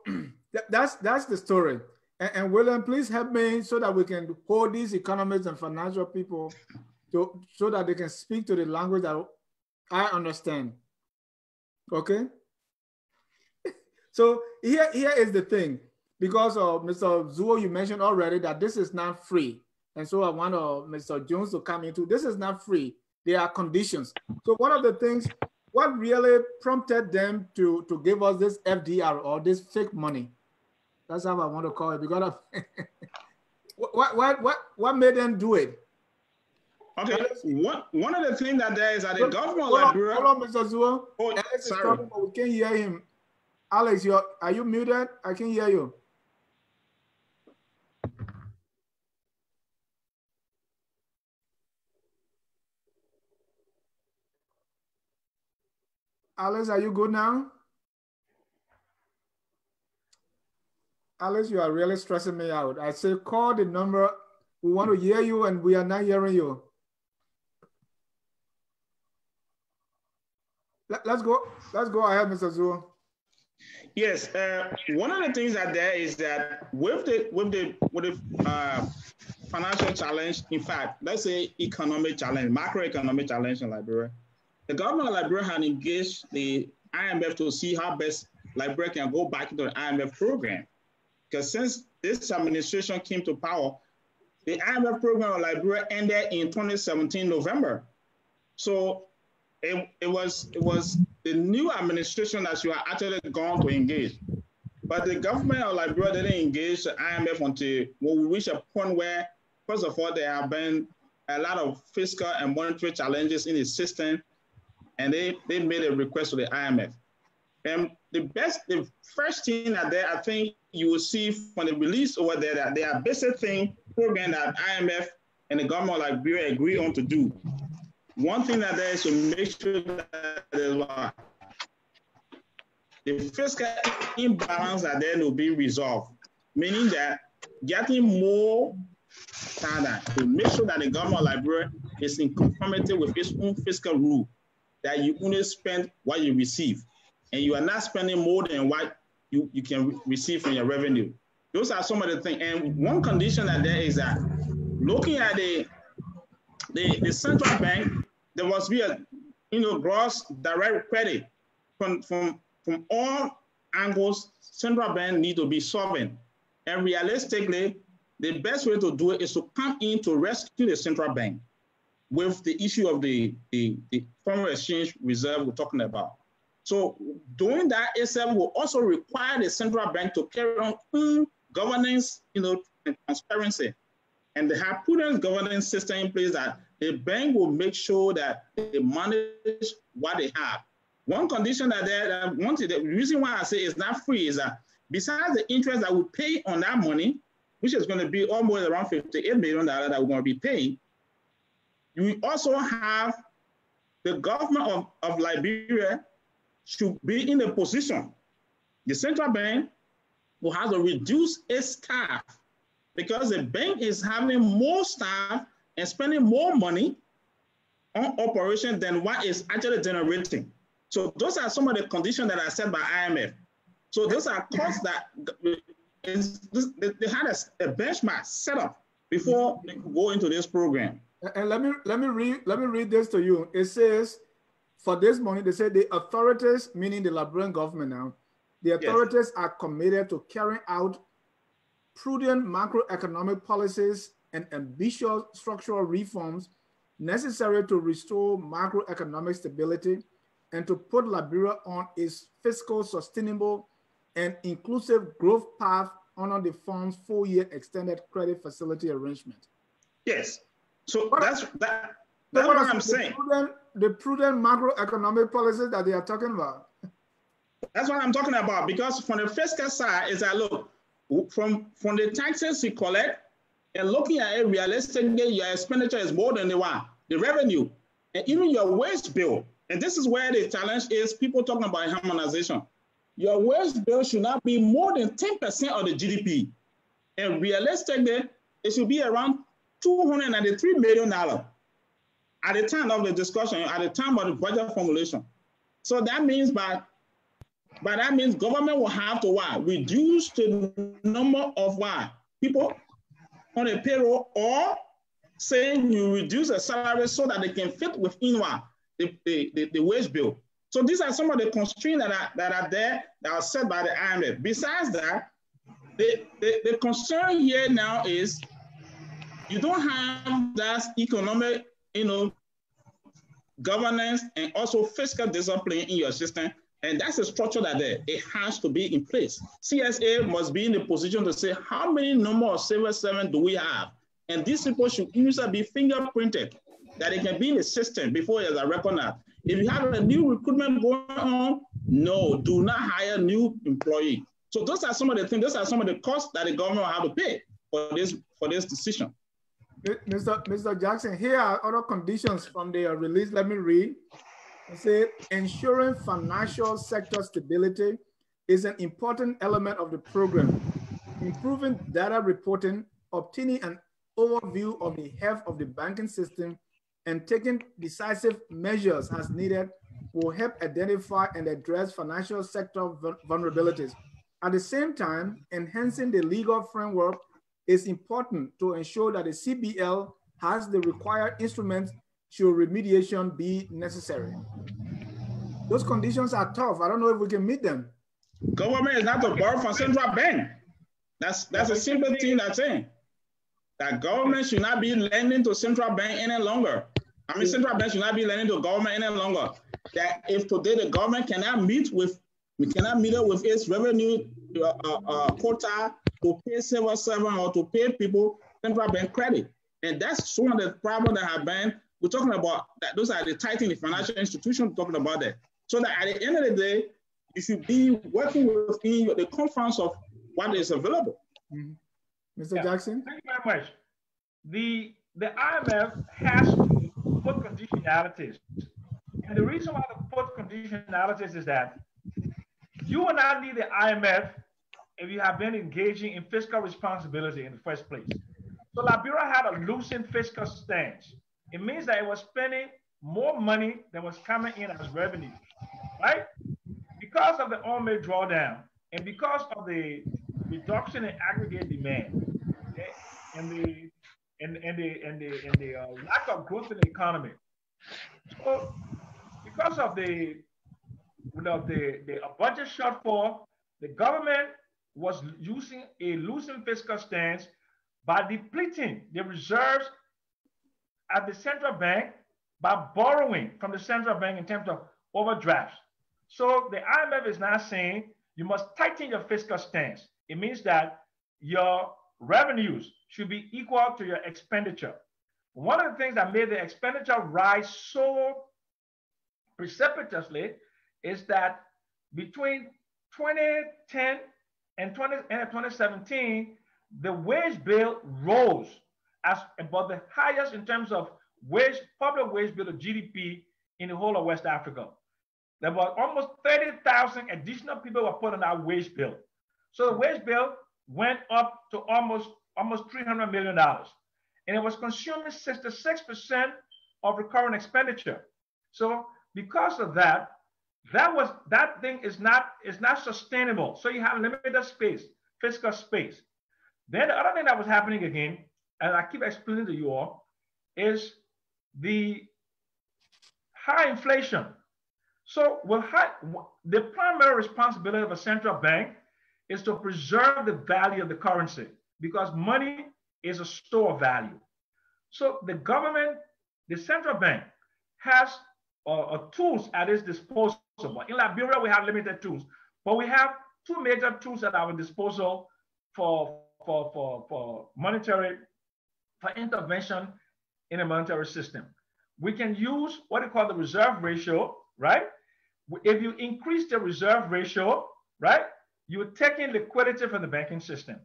that's the story. And William, please help me so that we can hold these economists and financial people so that they can speak to the language that I understand. Okay? So here is the thing. Because Mr. Zuo, you mentioned already that this is not free. And so I want Mr. Jones to come into, this is not free. There are conditions. So one of the things, what really prompted them to give us this FDR or this fake money? That's how I want to call it. Because what made them do it? Okay, one of the things that there is that the government of Liberia. Hold on, Mr. Zuo. Oh, Alex sorry. is talking, but we can't hear him. Alex, are you muted? I can hear you. Alex, are you good now? Alex, you are really stressing me out. I say call the number. We want to hear you and we are not hearing you. Let's go ahead, Mr. Zuo. Yes, one of the things that there is that with the financial challenge, in fact, let's say economic challenge, macroeconomic challenge in Liberia, the government of Liberia had engaged the IMF to see how best Liberia can go back into the IMF program. Because since this administration came to power, the IMF program of Liberia ended in 2017 November. So it was the new administration that you are actually going to engage. But the government of Liberia didn't engage the IMF until we reach a point where, first of all, there have been a lot of fiscal and monetary challenges in the system, and they made a request to the IMF. And the first thing that I think you will see from the release over there, that there are basic thing program that IMF and the government of Liberia agree on to do. One thing that there is to make sure that the fiscal imbalance that then will be resolved, meaning that getting more data to make sure that the government of Liberia is in conformity with its own fiscal rule, that you only spend what you receive, and you are not spending more than what you can receive from your revenue. Those are some of the things. And one condition that there is that looking at the central bank, there must be a gross direct credit from all angles. Central bank need to be solvent. And realistically, the best way to do it is to come in to rescue the central bank with the issue of the foreign exchange reserve we're talking about. So doing that itself will also require the central bank to carry on governance, and transparency, and they have prudent governance system in place that the bank will make sure that they manage what they have. One condition that the reason why I say it's not free is that besides the interest that we pay on that money, which is going to be almost around $58 million that we're going to be paying, we also have the government of Liberia should be in a position. The central bank will have to reduce its staff because the bank is having more staff and spending more money on operation than what is actually generating. So those are some of the conditions that are set by IMF. So those are costs that they had a benchmark set up before they could go into this program. And let me read this to you. It says, for this money, they say the authorities, meaning the Liberian government now, the authorities are committed to carrying out prudent macroeconomic policies and ambitious structural reforms necessary to restore macroeconomic stability and to put Liberia on its fiscal sustainable and inclusive growth path under the fund's 4-year extended credit facility arrangement. Yes. So that's what I'm saying. The prudent macroeconomic policies that they are talking about. That's what I'm talking about, because from the fiscal side, is that look, from the taxes you collect and looking at it realistically, your expenditure is more than the revenue, and even your wage bill. And this is where the challenge is, people talking about harmonization. Your wage bill should not be more than 10% of the GDP. And realistically, it should be around $293 million at the time of the discussion, at the time of the budget formulation. So that means that means government will have to reduce the number of people on a payroll, or say you reduce the salary so that they can fit within the wage bill. So these are some of the constraints that are there that are set by the IMF. Besides that, the concern here now is you don't have that economic, governance and also fiscal discipline in your system. And that's a structure that it has to be in place. CSA must be in the position to say, how many number of civil servants do we have? And these people should usually be fingerprinted, that it can be in the system before it is recognized. If you have a new recruitment going on, no, do not hire new employee. So those are some of the things, those are some of the costs that the government will have to pay for this decision. Mr. Jackson, here are other conditions from the release. Let me read. It says, ensuring financial sector stability is an important element of the program. Improving data reporting, obtaining an overview of the health of the banking system, and taking decisive measures as needed will help identify and address financial sector vulnerabilities. At the same time, enhancing the legal framework is important to ensure that the CBL has the required instruments should remediation be necessary. Those conditions are tough. I don't know if we can meet them. Government is not to borrow from central bank. That's a simple thing that's saying. That government should not be lending to central bank any longer. I mean, central bank should not be lending to government any longer. That if today the government cannot meet up with its revenue quota to pay civil servants or to pay people central bank credit. And that's one of the problems that have been, we're talking about that those are the tightening the financial institutions talking about that. So that at the end of the day, you should be working within the confines of what is available. Mm-hmm. Mr. Jackson? Thank you very much. The IMF has to put conditionalities. And the reason why they put conditionalities is that you will not need the IMF if you have been engaging in fiscal responsibility in the first place. So Liberia had a loosened fiscal stance. It means that it was spending more money than was coming in as revenue, right? Because of the on-made drawdown and because of the reduction in aggregate demand and the lack of growth in the economy. So because of the budget shortfall, the government was using a loosened fiscal stance by depleting the reserves at the central bank by borrowing from the central bank in terms of overdrafts. So the IMF is now saying you must tighten your fiscal stance. It means that your revenues should be equal to your expenditure. One of the things that made the expenditure rise so precipitously is that between 2010 and 2017, the wage bill rose as about the highest in terms of public wage bill to GDP in the whole of West Africa. There were almost 30,000 additional people were put on that wage bill. So the wage bill went up to almost $300 million. and it was consuming 66% of recurrent expenditure. So because of that, that thing is not sustainable. So you have limited space, fiscal space. Then the other thing that was happening again, and I keep explaining to you all, is the high inflation. So the primary responsibility of a central bank is to preserve the value of the currency, because money is a store of value. So the government, the central bank, has tools at its disposal. In Liberia, we have limited tools, but we have two major tools at our disposal for intervention in a monetary system. We can use what they call the reserve ratio, right? If you increase the reserve ratio, right, you're taking liquidity from the banking system.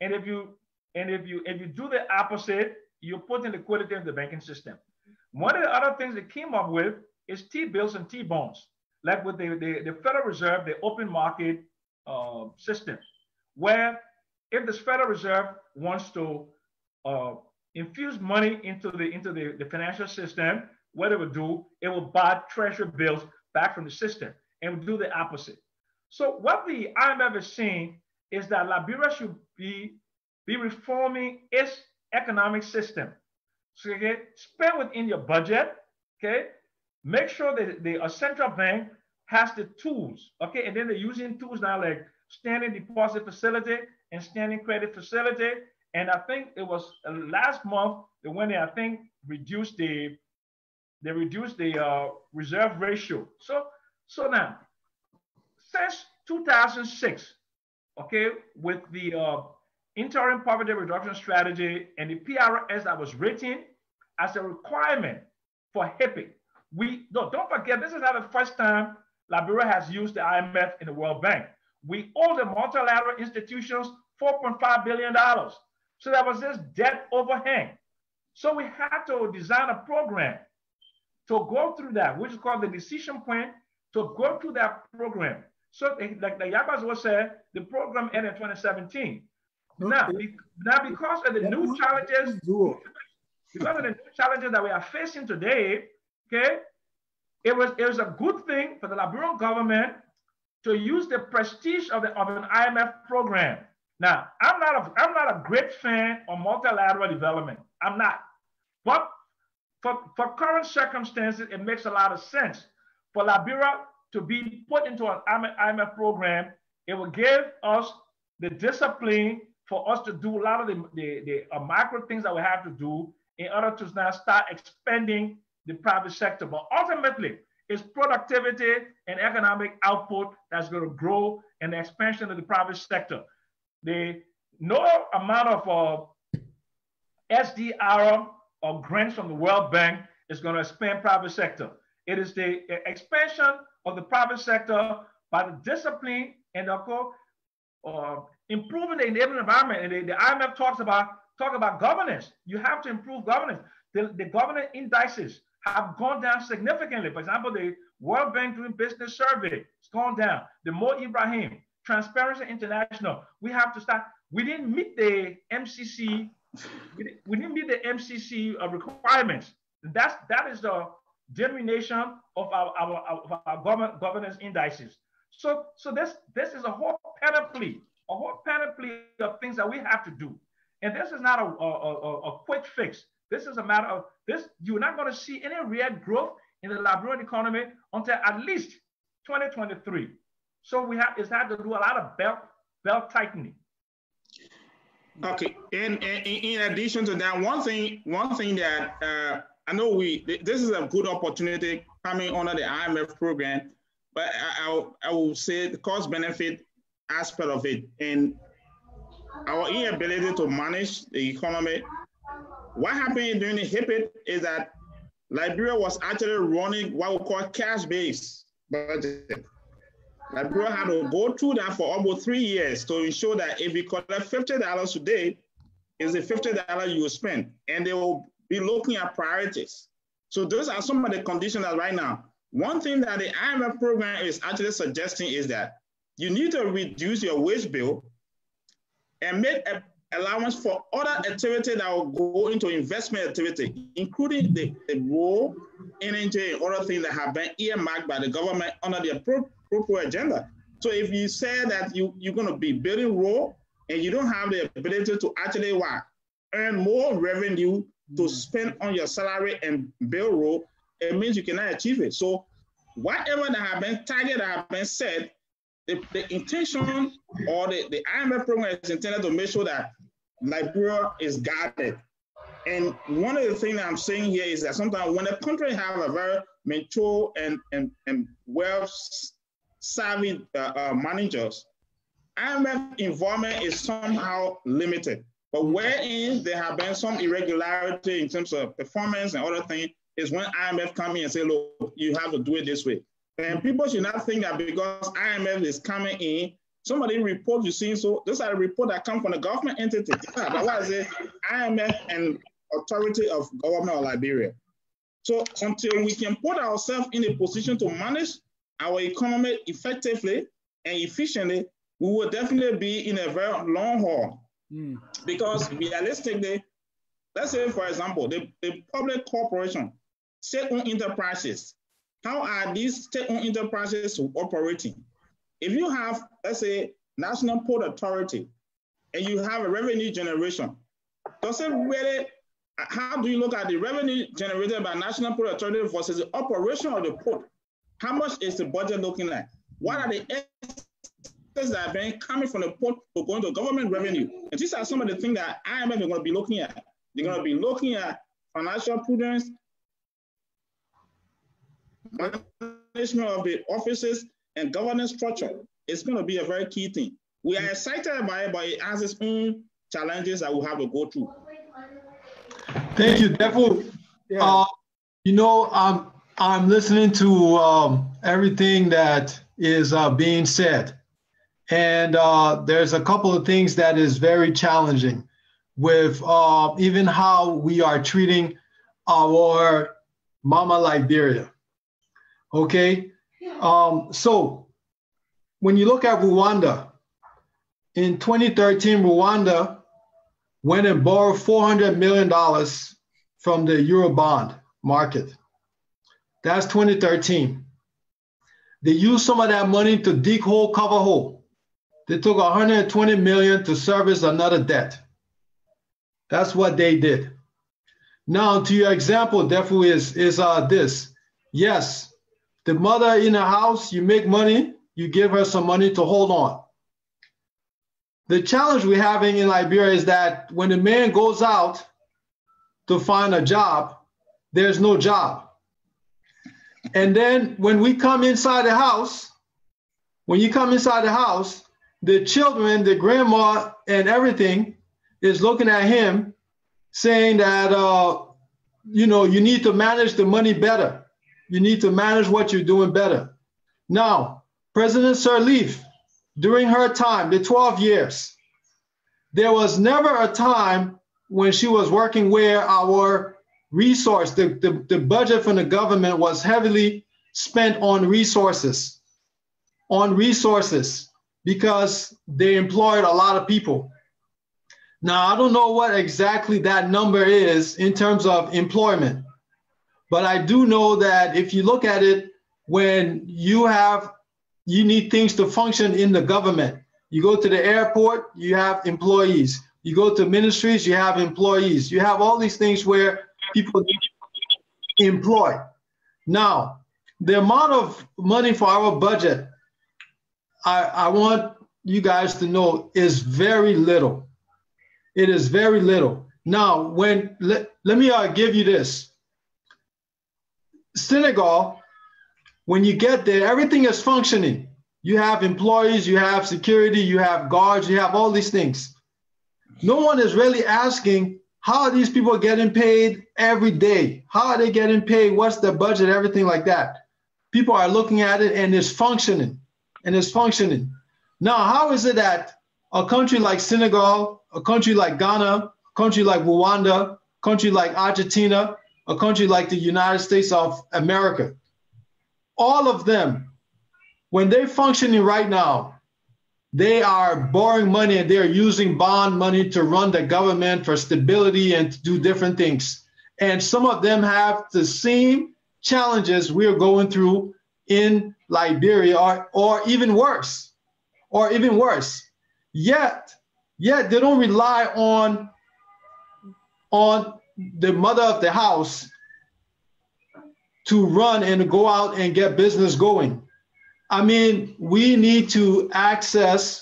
And if you do the opposite, you're putting liquidity in the banking system. One of the other things they came up with is T-bills and T-bonds, like with the Federal Reserve, the open market system, where if the Federal Reserve wants to infuse money into the financial system, what it will do, it will buy treasury bills back from the system and will do the opposite. So what the IMF is saying is that Liberia should be reforming its economic system. So okay, spend within your budget, okay? Make sure that a central bank has the tools, okay? And then they're using tools now like standing deposit facility and standing credit facility. And I think it was last month that when they, I think, reduced the reserve ratio. So now, since 2006, okay, with the interim poverty reduction strategy and the PRS that was written as a requirement for HIPIC, don't forget, this is not the first time Liberia has used the IMF and the World Bank. We owe the multilateral institutions $4.5 billion. So there was this debt overhang. So we had to design a program to go through that, which is called the decision point, to go through that program. So like the Yabas was said, the program ended in 2017. Now because of the new challenges, that we are facing today, okay, it was a good thing for the Liberian government to use the prestige of an IMF program. Now, I'm not a great fan of multilateral development. I'm not. But for current circumstances, it makes a lot of sense for Liberia to be put into an IMF program. It will give us the discipline for us to do a lot of the macro things that we have to do in order to now start expanding the private sector. But ultimately, it's productivity and economic output that's going to grow, and the expansion of the private sector. No amount of SDR or grants from the World Bank is going to expand private sector. It is the expansion of the private sector by the discipline and improving the enabling environment. And the IMF talks about governance. You have to improve governance. The governance indices have gone down significantly. For example, the World Bank Doing Business Survey has gone down. The Mo Ibrahim, Transparency International, we have to start. We didn't meet the MCC. We didn't meet the MCC requirements. That is the diminution of our governance indices. So this is a whole panoply of things that we have to do. And this is not a quick fix. This is a matter of this. You're not going to see any real growth in the Liberian economy until at least 2023. So it's had to do a lot of belt tightening. Okay, and in addition to that, one thing that I know this is a good opportunity coming under the IMF program, but I will say the cost benefit aspect of it and our inability to manage the economy. What happened during the HIPIC is that Liberia was actually running what we call cash-based budget. Liberia had to go through that for almost 3 years to ensure that if you collect $50 today, it's the $50 you will spend, and they will be looking at priorities. So those are some of the conditions that right now. One thing that the IMF program is actually suggesting is that you need to reduce your wage bill and make allowance for other activity that will go into investment activity, including the raw energy and other things that have been earmarked by the government under the appropriate agenda. So if you say that you're going to be building raw and you don't have the ability to actually earn more revenue to spend on your salary and build raw, it means you cannot achieve it. So whatever that have been targeted, that have been set, the intention or the IMF program is intended to make sure that Liberia is guarded. And one of the things that I'm saying here is that sometimes when a country have a very mature and well-savvy managers, IMF involvement is somehow limited. But wherein there have been some irregularity in terms of performance and other things is when IMF come in and say, look, you have to do it this way. And people should not think that because IMF is coming in, somebody report you see, so those are the reports that come from the government entity. Yeah, but what is it? IMF and authority of government of Liberia. So until we can put ourselves in a position to manage our economy effectively and efficiently, we will definitely be in a very long haul. Because realistically, let's say, for example, the public corporation, state-owned enterprises, how are these state-owned enterprises operating? If you have, let's say, National Port Authority, and you have a revenue generation, does it really, how do you look at the revenue generated by National Port Authority versus the operation of the port? How much is the budget looking like? What are the expenses that are being coming from the port for going to government revenue? And these are some of the things that IMF is going to be looking at. They're going to be looking at financial prudence, management of the offices, and governance structure. It's going to be a very key thing. We are excited by it, but it has its own challenges that we'll have to go through. Thank you, Defo. Yeah. You know, I'm listening to everything that is being said, and there's a couple of things that is very challenging with even how we are treating our Mama Liberia. Okay, so when you look at Rwanda, in 2013, Rwanda went and borrowed $400 million from the Eurobond market. That's 2013. They used some of that money to dig hole, cover hole. They took 120 million to service another debt. That's what they did. Now, to your example, Defo, is this. Yes, the mother in the house, you make money, you give her some money to hold on. The challenge we're having in Liberia is that when the man goes out to find a job, there's no job. And then when we come inside the house, the children, the grandma and everything is looking at him saying that, you know, you need to manage the money better. You need to manage what you're doing better. Now, President Sirleaf, during her time, the 12 years, there was never a time when she was working where our resource, the budget from the government was heavily spent on resources, because they employed a lot of people. Now, I don't know what exactly that number is in terms of employment, but I do know that if you look at it, when you need things to function in the government. You go to the airport, you have employees. You go to ministries, you have employees. You have all these things where people need to employ. Now, the amount of money for our budget, I want you guys to know, is very little. It is very little. Now, let me give you this. Senegal, when you get there, everything is functioning. You have employees, you have security, you have guards, you have all these things. No one is really asking, how are these people getting paid every day? How are they getting paid? What's their budget? Everything like that. People are looking at it and it's functioning. Now, how is it that a country like Senegal, a country like Ghana, a country like Rwanda, a country like Argentina, a country like the United States of America, all of them, when they're functioning right now, they are borrowing money and they're using bond money to run the government for stability and to do different things. And some of them have the same challenges we're going through in Liberia, or even worse, Yet they don't rely on the mother of the house to run and go out and get business going. I mean, we need to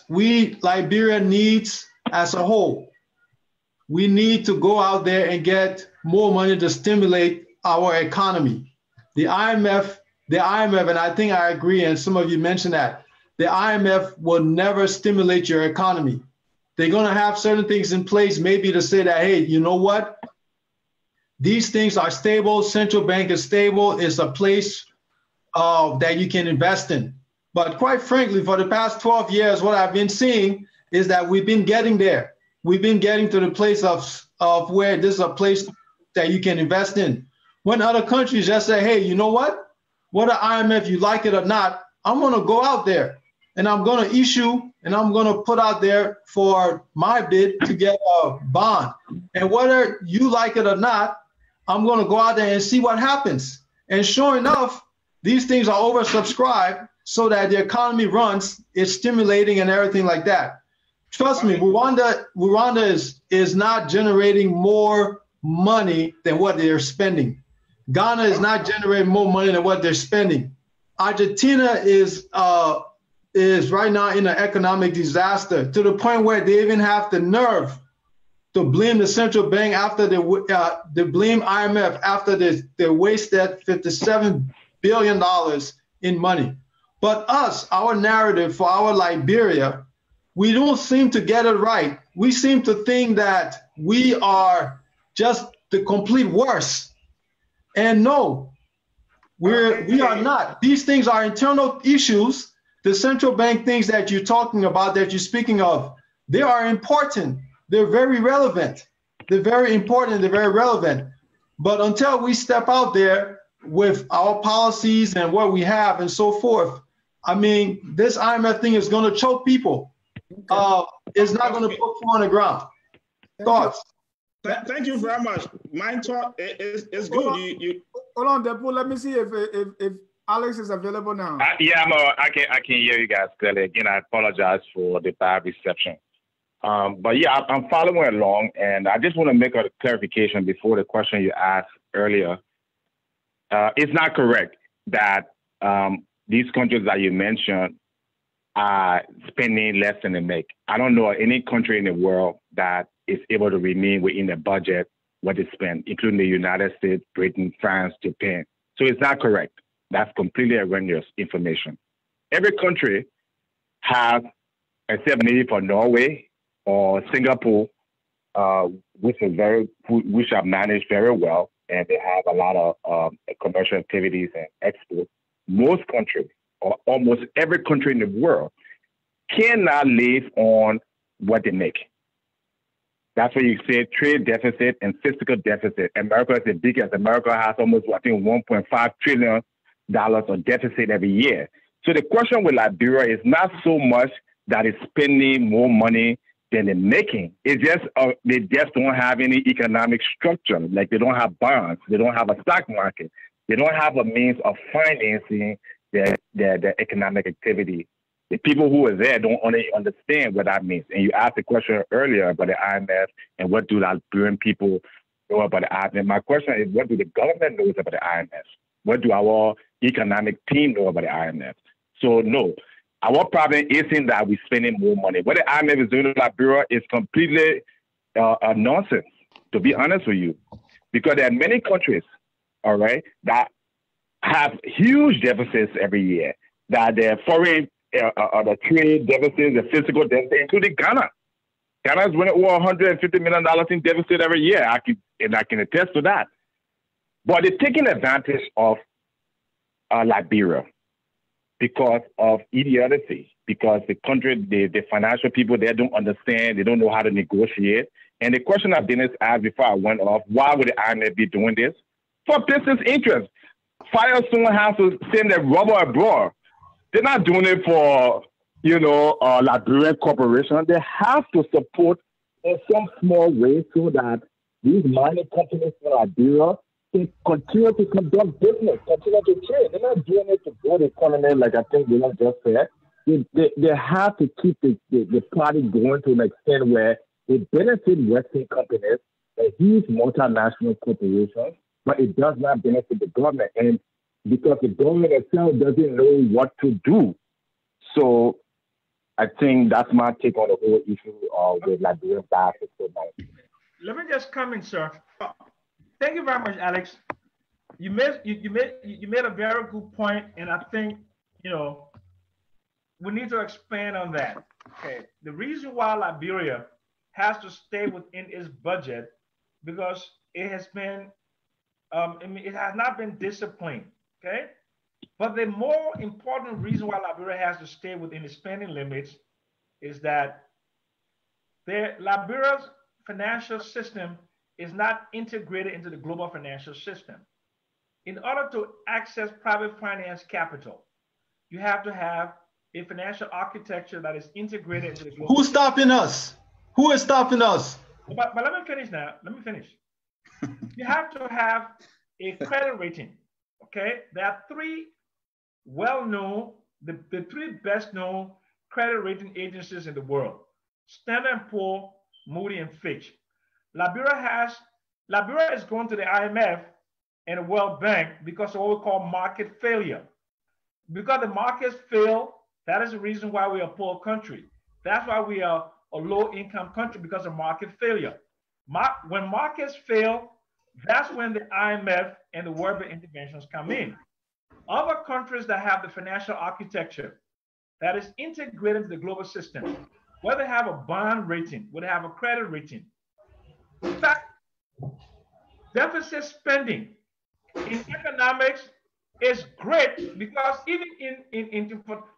Liberia needs as a whole, we need to go out there and get more money to stimulate our economy. The IMF, and I think I agree, and some of you mentioned that, the IMF will never stimulate your economy. They're going to have certain things in place, maybe to say that, hey, you know what? These things are stable. Central bank is stable. It's a place that you can invest in. But quite frankly, for the past 12 years, what I've been seeing is that we've been getting there. We've been getting to the place of where this is a place that you can invest in. When other countries just say, hey, you know what? Whether IMF, you like it or not, I'm going to go out there and I'm going to issue and I'm going to put out there for my bid to get a bond. And whether you like it or not, I'm going to go out there and see what happens. And sure enough, these things are oversubscribed so that the economy runs, it's stimulating and everything like that. Trust me, Rwanda is not generating more money than what they're spending. Ghana is not generating more money than what they're spending. Argentina is right now in an economic disaster to the point where they even have the nerve to blame the central bank after they blame IMF after they wasted $57 billion in money. But our narrative for our Liberia, we don't seem to get it right. We seem to think that we are just the complete worst. And no, we are not. These things are internal issues. The central bank things that you're talking about, that you're speaking of, they are important. They're very relevant. They're very important. They're very relevant. But until we step out there with our policies and what we have and so forth, I mean, this IMF thing is going to choke people. It's not going to put people on the ground. Thoughts? Thank you very much. My thought is good. Hold on, Depo. Let me see if Alex is available now. Yeah, I can hear you guys clearly. Again, I apologize for the bad reception. But yeah, I'm following along, and I just want to make a clarification before the question you asked earlier. It's not correct that these countries that you mentioned are spending less than they make. I don't know any country in the world that is able to remain within the budget what they spend, including the United States, Britain, France, Japan. So it's not correct. That's completely erroneous information. Every country has, except maybe for Norway or Singapore, which are managed very well, and they have a lot of commercial activities and exports. Most countries, or almost every country in the world, cannot live on what they make. That's why you say trade deficit and fiscal deficit. America is the biggest. America has almost, I think, $1.5 trillion of deficit every year. So the question with Liberia is not so much that it's spending more money than they're making. It's just they just don't have any economic structure. Like they don't have bonds. They don't have a stock market. They don't have a means of financing their economic activity. The people who are there don't understand what that means. And you asked the question earlier about the IMF and what do Liberian people know about the IMF. My question is, what do the government know about the IMF? What do our economic team know about the IMF? So no, our problem isn't that we're spending more money. What the IMF is doing in Liberia is completely nonsense, to be honest with you. Because there are many countries, all right, that have huge deficits every year, that their foreign the trade deficits, the physical deficit, including Ghana. Ghana is running over $150 million in deficit every year. I can attest to that. But they're taking advantage of Liberia because of idiocy, because the country, the financial people there don't understand, they don't know how to negotiate. And the question that Dennis asked before I went off, why would the IMF be doing this? For business interests. Firestone has to send their rubber abroad. They're not doing it for Liberian corporations, they have to support in some small way so that these mining companies in Liberia can continue to conduct business, continue to trade. They're not doing it to grow the economy, like I think William just said. They have to keep the party going to an extent where it benefits Western companies, a huge multinational corporations, but it does not benefit the government. And because the government itself doesn't know what to do. So I think that's my take on the whole issue with Liberian biophysical mining. Let me just come in, sir. Thank you very much, Alex. You made a very good point, and I think we need to expand on that. Okay, the reason why Liberia has to stay within its budget because it has been, it has not been disciplined. Okay, but the more important reason why Liberia has to stay within its spending limits is that Liberia's financial system is not integrated into the global financial system. In order to access private finance capital, you have to have a financial architecture that is integrated into the global. Who's stopping us? Who is stopping us? But let me finish now. Let me finish. You have to have a credit rating. Okay, there are three well-known, the three best-known credit rating agencies in the world: Standard & Poor's, Moody, and Fitch. Liberia is going to the IMF and the World Bank because of what we call market failure. Because the markets fail, that is the reason why we are a poor country. That's why we are a low-income country, because of market failure. When markets fail, that's when the IMF and the World Bank interventions come in. Other countries that have the financial architecture that is integrated into the global system, whether they have a bond rating, whether they have a credit rating. In fact, deficit spending in economics is great because even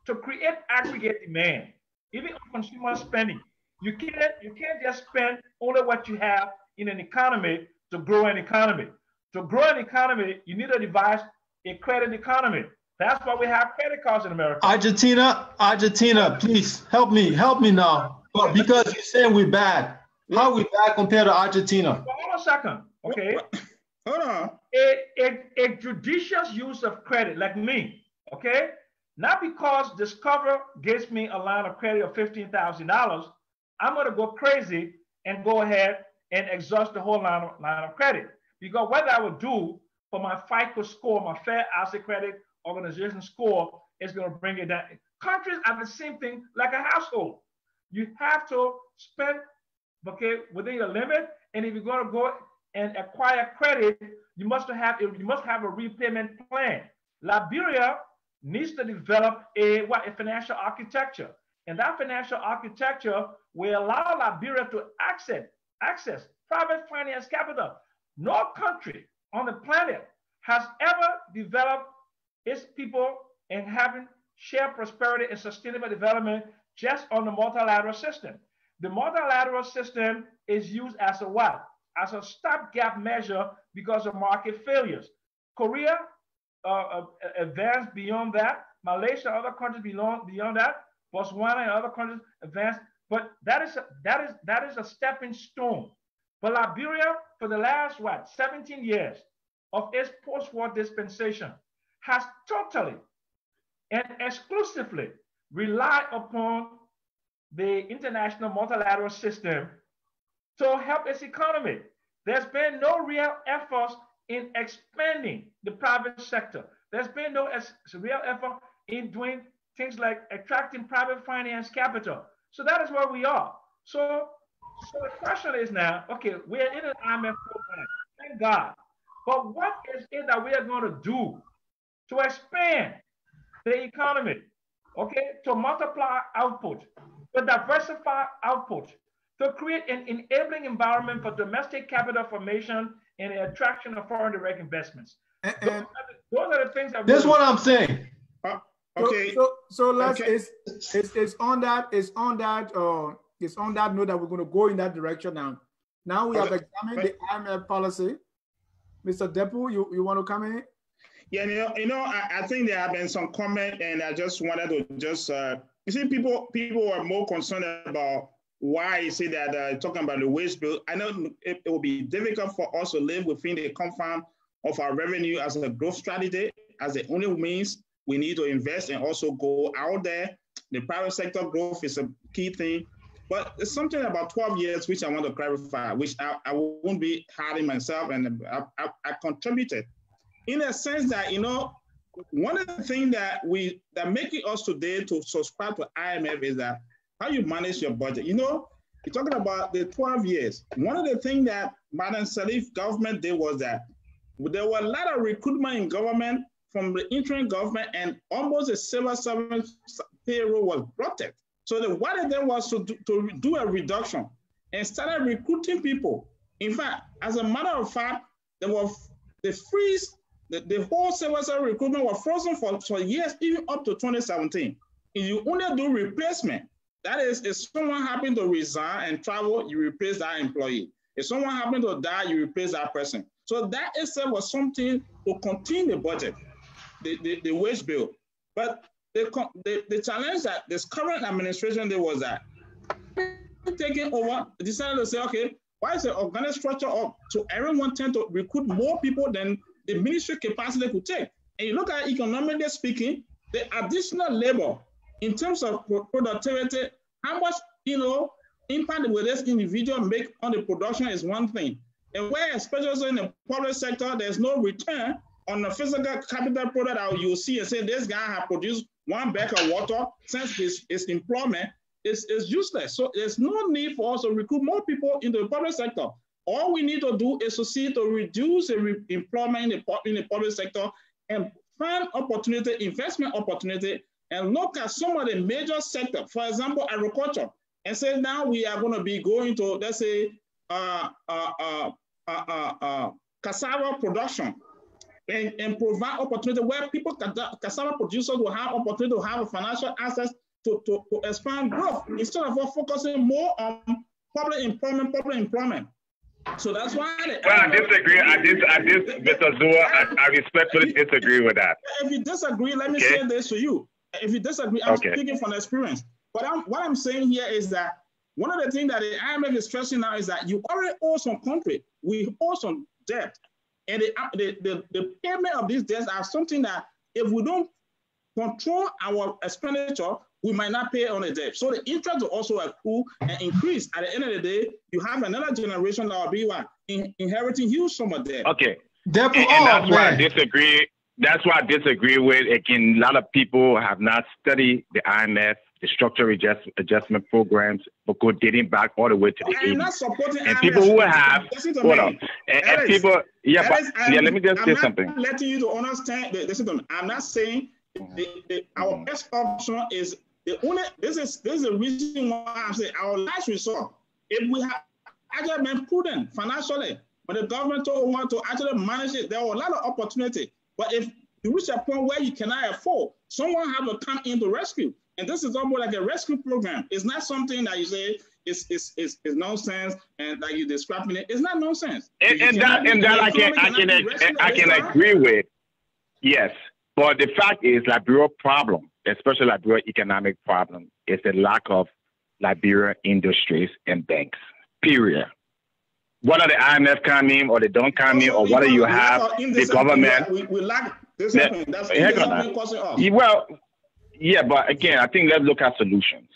to create aggregate demand, even on consumer spending, you can't just spend only what you have in an economy to grow an economy. To grow an economy, you need to devise a credit economy. That's why we have credit cards in America. Argentina, please help me now. But because you're saying we're bad, how are we bad compared to Argentina? Well, hold on a second, okay? Hold on. A judicious use of credit, like me, okay? Not because Discover gives me a line of credit of $15,000, I'm gonna go crazy and go ahead and exhaust the whole line of credit. Because what I would do for my FICO score, my Fair Asset Credit Organization score, is gonna bring it down. Countries are the same thing like a household. You have to spend, okay, within your limit, and if you're gonna go and acquire credit, you must have a repayment plan. Liberia needs to develop a financial architecture, and that financial architecture will allow Liberia to access private finance capital. No country on the planet has ever developed its people and having shared prosperity and sustainable development just on the multilateral system. The multilateral system is used as a what? As a stopgap measure because of market failures. Korea advanced beyond that. Malaysia, other countries beyond that. Botswana and other countries advanced. But that is a stepping stone. But Liberia, for the last 17 years of its post-war dispensation, has totally and exclusively relied upon the international multilateral system to help its economy. There's been no real efforts in expanding the private sector. There's been no real effort in doing things like attracting private finance capital. So that is where we are. So the question is now, okay, we're in an IMF program, thank God. But what is it that we are going to do to expand the economy, okay, to multiply output, to diversify output, to create an enabling environment for domestic capital formation and the attraction of foreign direct investments? Those are the things that this is what I'm saying. Okay. So let's it's on that note that we're going to go in that direction now. Now we have examined the IMF policy. Mr. Depu, you want to come in? Yeah, I think there have been some comment, and I just wanted to you see, people are more concerned about why you say that talking about the wage bill. I know it will be difficult for us to live within the confines of our revenue as a growth strategy, as the only means we need to invest and also go out there. The private sector growth is a key thing. But it's something about 12 years, which I want to clarify, which I won't be hiding myself, and I contributed in a sense that, you know, one of the things that making us today to subscribe to IMF is that how you manage your budget. You know, you're talking about the 12 years. One of the things that Madam Salif government did was that there were a lot of recruitment in government from the interim government, and almost a civil servant payroll was blocked. So what they did was to do a reduction and started recruiting people. In fact, as a matter of fact, the whole civil service recruitment was frozen for years, even up to 2017. And you only do replacement. That is, if someone happened to resign and travel, you replace that employee. If someone happened to die, you replace that person. So that itself was something to contain the budget, the wage bill. But the challenge that this current administration did was that taking over, decided to say, okay, why is the organic structure up? So everyone tend to recruit more people than the ministry capacity could take. And you look at economically speaking, the additional labor in terms of productivity, how much, you know, impact will this individual make on the production is one thing. And where, especially in the public sector, there's no return on the physical capital product that you'll see and say, this guy has produced 1 bag of water since his employment is useless. So there's no need for us to recruit more people into the public sector. All we need to do is to see to reduce the employment in the public sector and find opportunity, investment opportunity, and look at some of the major sectors, for example, agriculture, and say now we are going to be going to, let's say, cassava production, and provide opportunity where people, cassava producers will have opportunity to have financial access to expand growth instead of focusing more on public employment. So that's why. Well, I disagree. Mr. Zua, I respectfully disagree with that. If you disagree, let me say this to you. If you disagree, I'm speaking from experience. But what I'm saying here is that one of the things that the IMF is stressing now is that you already owe some country. We owe some debt. And the payment of these debts are something that if we don't control our expenditure, we might not pay on the debt. So the interest will also accrue and increase. At the end of the day, you have another generation that will be inheriting huge sum of debt. Okay. And that's why I disagree. That's why I disagree with, again, a lot of people have not studied the IMF, the structural adjustment programs, because dating back all the way to the 80s. I'm not supporting and IMF. People who have, hold on. And people, let me just say something. I'm not letting you to understand, listen to me. I'm not saying our best option is the only, this is the reason why I'm saying our last resort. If we have actually been prudent financially, but the government don't want to actually manage it, there are a lot of opportunity. But if you reach a point where you cannot afford, someone have to come in to rescue. And this is almost like a rescue program. It's not something that you say is nonsense and like you're describing it. It's not nonsense. And that I can agree with. Yes. But the fact is, Liberia problem, especially Liberia economic problem, is the lack of Liberia industries and banks, period. Whether the IMF come in or they don't come in, or whether you have the government. We lack discipline. That's causing us. Well, yeah, but again, I think let's look at solutions,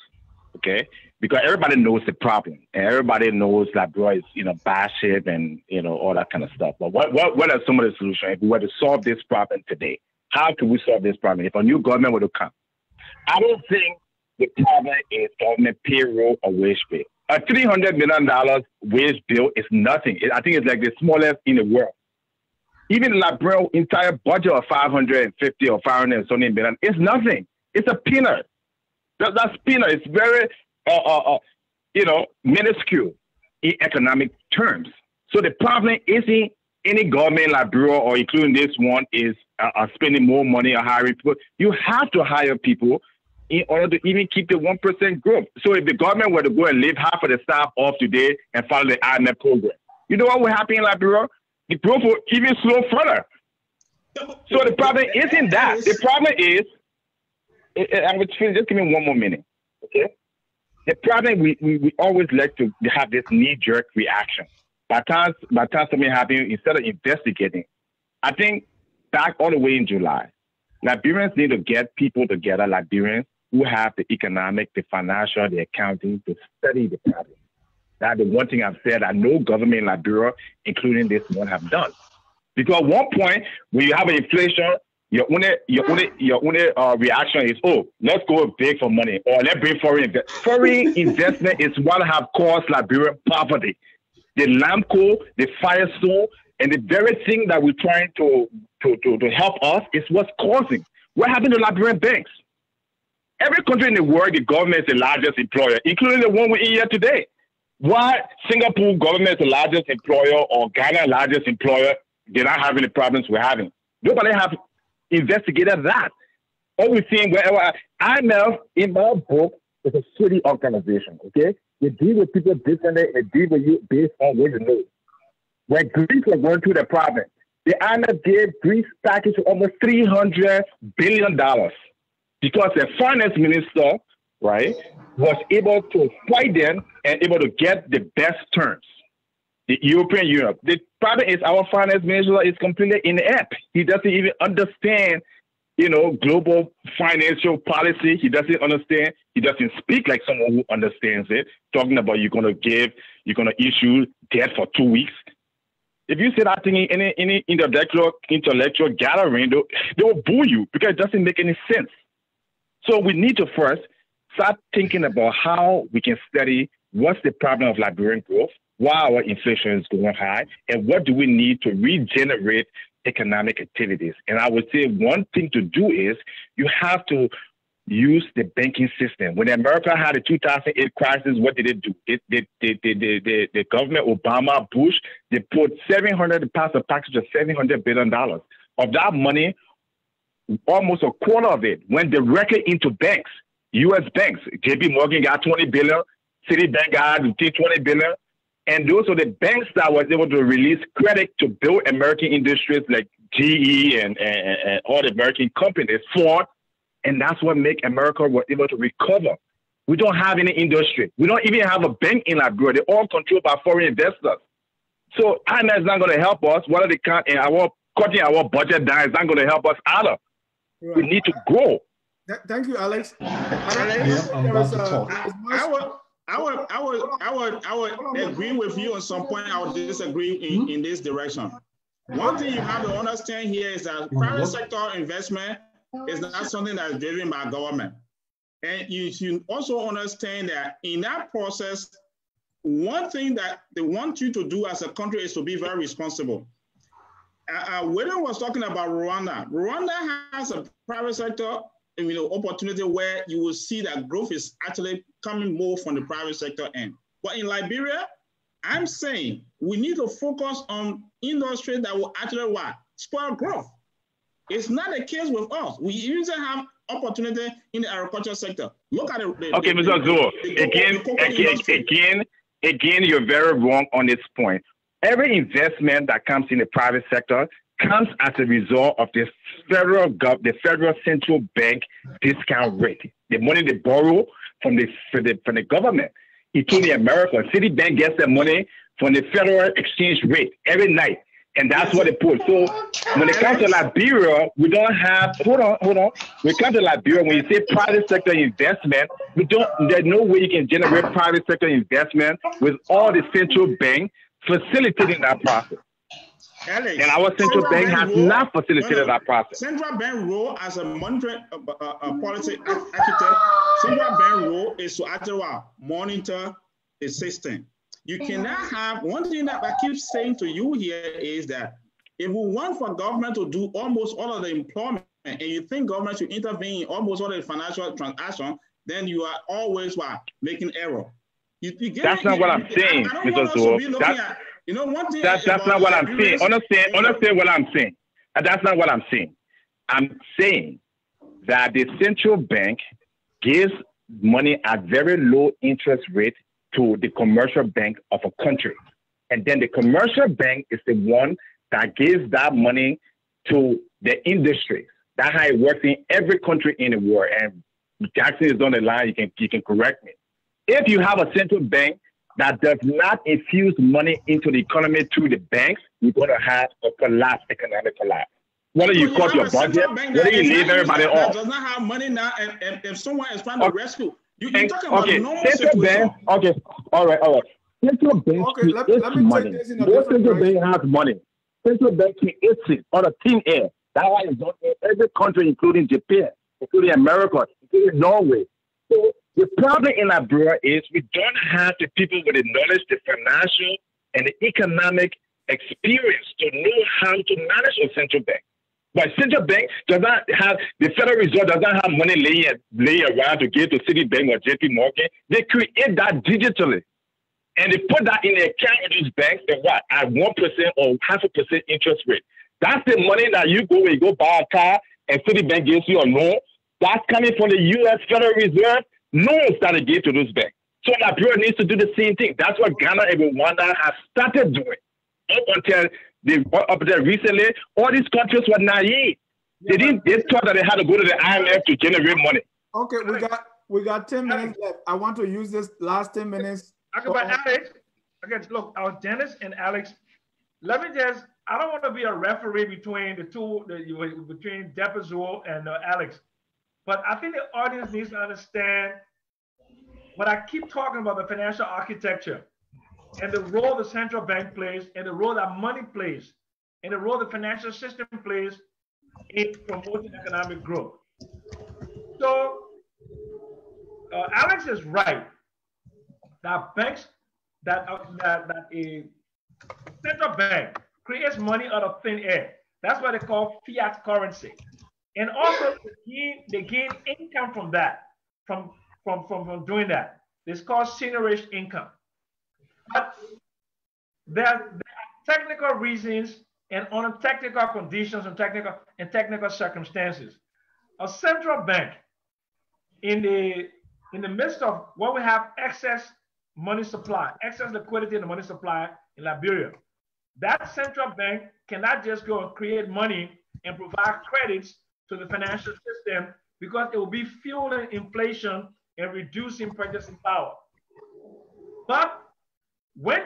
okay? Because everybody knows the problem, and everybody knows Liberia is, bad shape and, all that kind of stuff. But what are some of the solutions? If we were to solve this problem today, how can we solve this problem? If a new government were to come, I don't think the problem is government payroll or wage bill. A $300 million wage bill is nothing. I think it's like the smallest in the world. Even Liberia's entire budget of 550 or 570 million is nothing. It's a peanut. That's peanut. It's very, minuscule in economic terms. So the problem isn't any government in Liberia, or including this one, is spending more money on hiring people. You have to hire people in order to even keep the 1% growth. So if the government were to go and leave half of the staff off today and follow the IMF program, you know what will happen in Liberia? The growth will even slow further. So the problem isn't that. The problem is I would feel, just give me one more minute, okay? The problem, we always like to have this knee-jerk reaction. By the time something happens, instead of investigating, I think back all the way in July, Liberians need to get people together, Liberians who have the economic, the financial, the accounting to study the problem. That's the one thing I've said that no government in Liberia, including this one, have done. Because at one point, when you have an inflation, your only reaction is, oh, let's go big for money, or let's bring foreign investment. Foreign investment is what have caused Liberian poverty. The Lamco, the Firestone, and the very thing that we're trying to help us is what's causing. What happened to Liberian banks? Every country in the world, the government is the largest employer, including the one we're in here today. Why Singapore government is the largest employer or Ghana largest employer? They're not having the problems we're having. Nobody have investigated that. All we're seeing, wherever IMF, in my book, is a shitty organization, okay? They deal with people differently and deal with you based on what you know. When Greece was going through the problem, the IMF gave Greece package of almost $300 billion because the finance minister, right, was able to fight them and able to get the best terms. The European Union. The problem is our finance minister is completely inept. He doesn't even understand, global financial policy. He doesn't understand. He doesn't speak like someone who understands it, talking about you're going to issue debt for 2 weeks. If you say that thing in any intellectual gathering, they will boo you because it doesn't make any sense. So we need to first start thinking about how we can study what's the problem of Liberian growth, why our inflation is going high, and what do we need to regenerate economic activities. And I would say one thing to do is you have to use the banking system. When America had the 2008 crisis, what did it do? The government, Obama, Bush, they put passed a package of $700 billion. Of that money, almost a quarter of it went directly into banks, U.S. banks. JP Morgan got $20 billion, Citibank got $20 billion. And those are the banks that was able to release credit to build American industries like GE and all the American companies, Ford. And that's what make America was able to recover. We don't have any industry. We don't even have a bank in Liberia. They're all controlled by foreign investors. So IMF is not going to help us. What they can't, and cutting our budget down is not going to help us either. Right. We need to grow. Thank you, Alex. I would agree with you on some point. I would disagree in this direction. One thing you have to understand here is that private sector investment is not something that is driven by government. And you should also understand that in that process, one thing that they want you to do as a country is to be very responsible. William was talking about Rwanda. Rwanda has a private sector opportunity where you will see that growth is actually coming more from the private sector end. But in Liberia, I'm saying we need to focus on industry that will actually spur growth. It's not the case with us. We usually have opportunity in the agriculture sector. Look at it. Okay, Mr. Zuo, again, you're very wrong on this point. Every investment that comes in the private sector comes as a result of the federal central bank discount rate. The money they borrow from the government. Including America, Citibank gets their money from the federal exchange rate every night. And that's what they put. So when it comes to Liberia, we don't have, hold on. When it comes to Liberia, when you say private sector investment, there's no way you can generate private sector investment with all the central bank facilitating that process. Alex, and our central bank has not facilitated that process. Central bank role as a monetary policy architect, central bank role is to actually monitor the system. You cannot have, one thing that I keep saying to you here is that if we want for government to do almost all of the employment and you think government should intervene in almost all the financial transactions, then you are always making error. That's not what I'm saying, Mr. Zuo. One thing that's not what I'm saying. Understand what I'm saying. That's not what I'm saying. I'm saying that the central bank gives money at very low interest rate to the commercial bank of a country. And then the commercial bank is the one that gives that money to the industry. That's how it works in every country in the world. And Jackson is on the line, you can correct me. If you have a central bank that does not infuse money into the economy through the banks, you're going to have a collapse, economic collapse. Whether you cut your budget, whether you leave everybody off. Does not have money now, and if someone is trying to rescue, you're talking about normal central bank. Okay, all right. Central bank creates money. No central bank has money. Central bank creates it on a thin air. That's why it's done in every country, including Japan, including America, including Norway. So the problem in Liberia is we don't have the people with the knowledge, the financial, and the economic experience to know how to manage a central bank. But central bank does not have, the Federal Reserve does not have money laying around to give to Citibank or JP Morgan. They create that digitally. And they put that in the account of these banks at what? At 1% or 0.5% interest rate. That's the money that you go when you go buy a car and Citibank gives you a loan. That's coming from the U.S. Federal Reserve loans that they give to those banks. So Liberia needs to do the same thing. That's what Ghana and Rwanda have started doing. Up until recently, all these countries were naive. They thought that they had to go to the IMF to generate money. Okay, we got 10 minutes left. I want to use this last 10 minutes. Okay, but Alex, okay, look, Dennis and Alex, let me just, I don't want to be a referee between the two, between Depazul and Alex, but I think the audience needs to understand what I keep talking about, the financial architecture and the role the central bank plays and the role that money plays and the role the financial system plays in promoting economic growth. So Alex is right that banks, that a central bank creates money out of thin air. That's what they call fiat currency. And also they gain income from that, from doing that. It's called seigniorage income. But there are technical reasons and on technical conditions and technical circumstances. A central bank in the midst of when we have excess money supply, excess liquidity in the money supply in Liberia, that central bank cannot just go and create money and provide credits to the financial system because it will be fueling inflation and reducing purchasing power. But when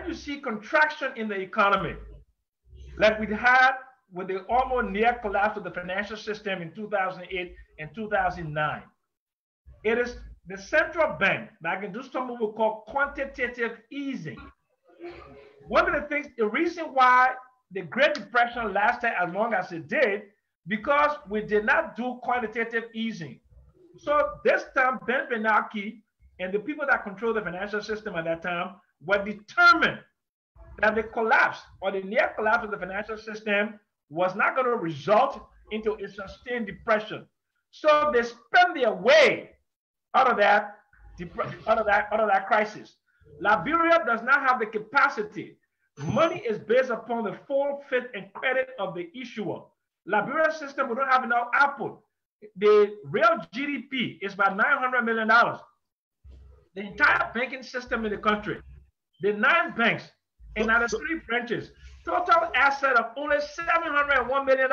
you see contraction in the economy, like we had with the almost near collapse of the financial system in 2008 and 2009, it is the central bank that can do something we call quantitative easing. One of the things, the reason why the Great Depression lasted as long as it did, because we did not do quantitative easing. So this time, Ben Bernanke and the people that control the financial system at that time were determined that the collapse or the near collapse of the financial system was not going to result into a sustained depression. So they spent their way out of that crisis. Liberia does not have the capacity. Money is based upon the full faith and credit of the issuer. Liberia system, we don't have enough output. The real GDP is about $900 million. The entire banking system in the country, the 9 banks and now the 3 branches, total asset of only $701 million.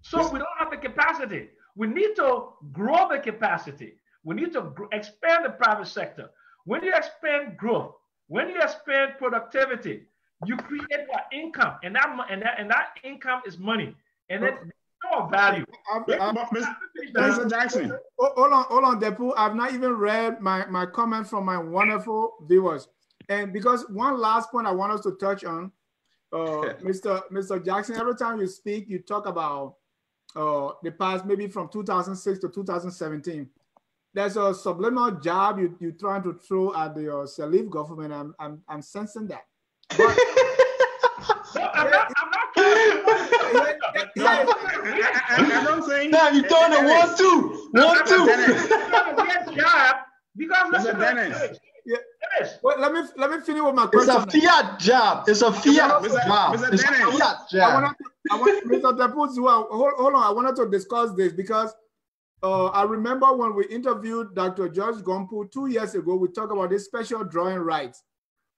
So we don't have the capacity. We need to grow the capacity. We need to expand the private sector. When you expand growth, when you expand productivity, you create more income, and that income is money, and then more value. Mr. Jackson. Hold on, Depu. I've not even read my comment from my wonderful viewers, and because one last point I want us to touch on, Mr. Jackson. Every time you speak, you talk about the past, maybe from 2006 to 2017. There's a subliminal jab you're trying to throw at the Salif government. I'm sensing that. But, I'm not I'm saying now you're throwing it 1-2. Because Mr. Dennis. Yes. Well, let me finish with my question. It's a fiat job. It's a fiat job. Mr. It's a Dennis. fiat job. I want Mr. Depu, hold on. I wanted to discuss this because I remember when we interviewed Dr. George Gompu 2 years ago, we talked about this special drawing rights.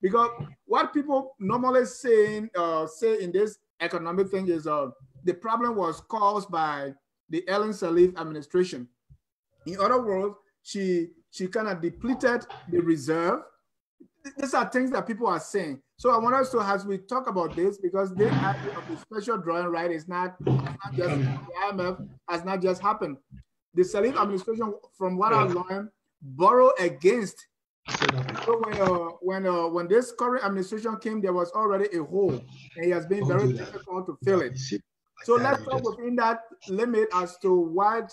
Because what people normally say in this economic thing is the problem was caused by the Ellen Salif administration. In other words, she kind of depleted the reserve. These are things that people are saying. So I want us to, as we talk about this, because the idea of the special drawing right is not just, the IMF has not just happened. The Sirleaf administration, from what I learned, borrowed against. So when this current administration came, there was already a hole, and it has been very difficult to fill it. So let's talk within that limit as to what,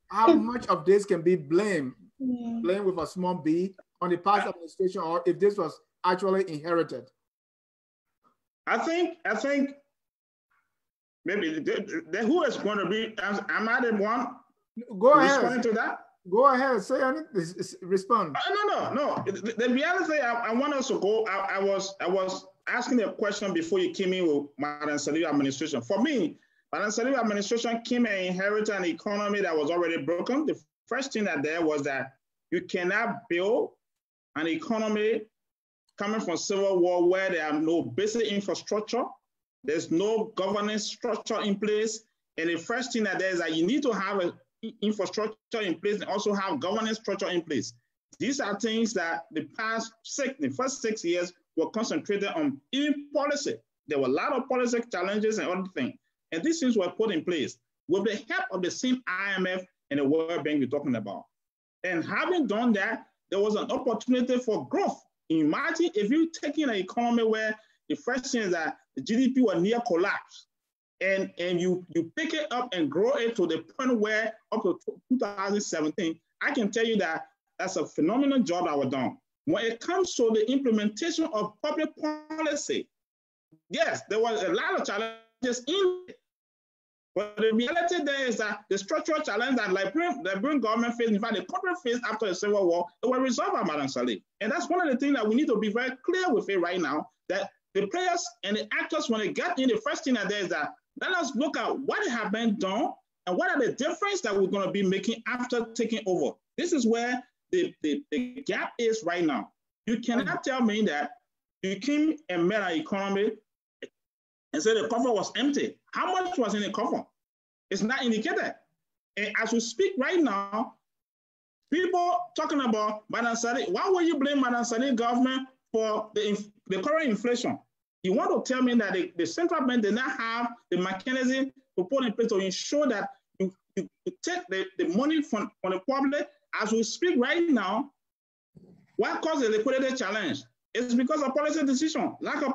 how much of this can be blamed with a small b, on the past administration, or if this was actually inherited. I think maybe who is going to be, am I the one? Go ahead. Responding to that? Go ahead, say anything, respond. No. The reality, I want us to go, I was asking a question before you came in with Madam Sirleaf administration. For me, Madam Sirleaf administration came and inherited an economy that was already broken. The first thing that there was that you cannot build an economy coming from civil war where there are no basic infrastructure, there's no governance structure in place. And the first thing that there is that you need to have an infrastructure in place and also have governance structure in place. These are things that the first 6 years were concentrated on in policy. There were a lot of policy challenges and other things. And these things were put in place with the help of the same IMF and the World Bank we're talking about. And having done that, there was an opportunity for growth. Imagine if you're taking an economy where the first thing is that the GDP was near collapse, and you pick it up and grow it to the point where up to 2017, I can tell you that that's a phenomenal job that was done. When it comes to the implementation of public policy, yes, there was a lot of challenges in it. But the reality there is that the structural challenge that Liberian government faced, in fact, the country faced after the Civil War, it was resolved by Madam Sirleaf. And that's one of the things that we need to be very clear with it right now, that the players and the actors, when they get in, the first thing that there is that, let us look at what has been done and what are the difference that we're going to be making after taking over. This is where the gap is right now. You cannot tell me that you came and made an economy and said the cover was empty. How much was in the cover? It's not indicated. And as we speak right now, people talking about Madam Sirleaf, why would you blame Madam Sirleaf government for the current inflation? You want to tell me that the central bank did not have the mechanism to put in place to ensure that you take the money from the public? As we speak right now, what caused the liquidity challenge? It's because of policy decision, lack of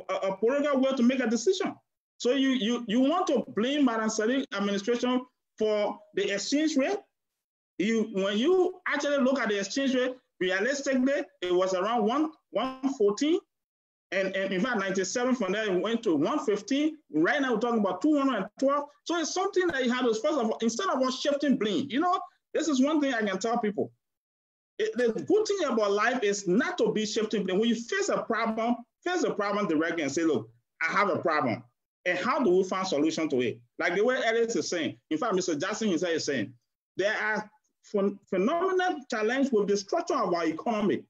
a political will to make a decision. So you want to blame Madam Sirleaf administration for the exchange rate? When you actually look at the exchange rate, realistically, it was around 114. And in fact, 97 from there, it went to 115. Right now, we're talking about 212. So it's something that you have to, first of all, instead of us shifting blame, this is one thing I can tell people. The good thing about life is not to be shifting blame. When you face the problem directly and say, look, I have a problem. And how do we find solution to it? Like the way Ellis is saying, in fact, Mr. Jackson himself is saying, there are phenomenal challenges with the structure of our economy.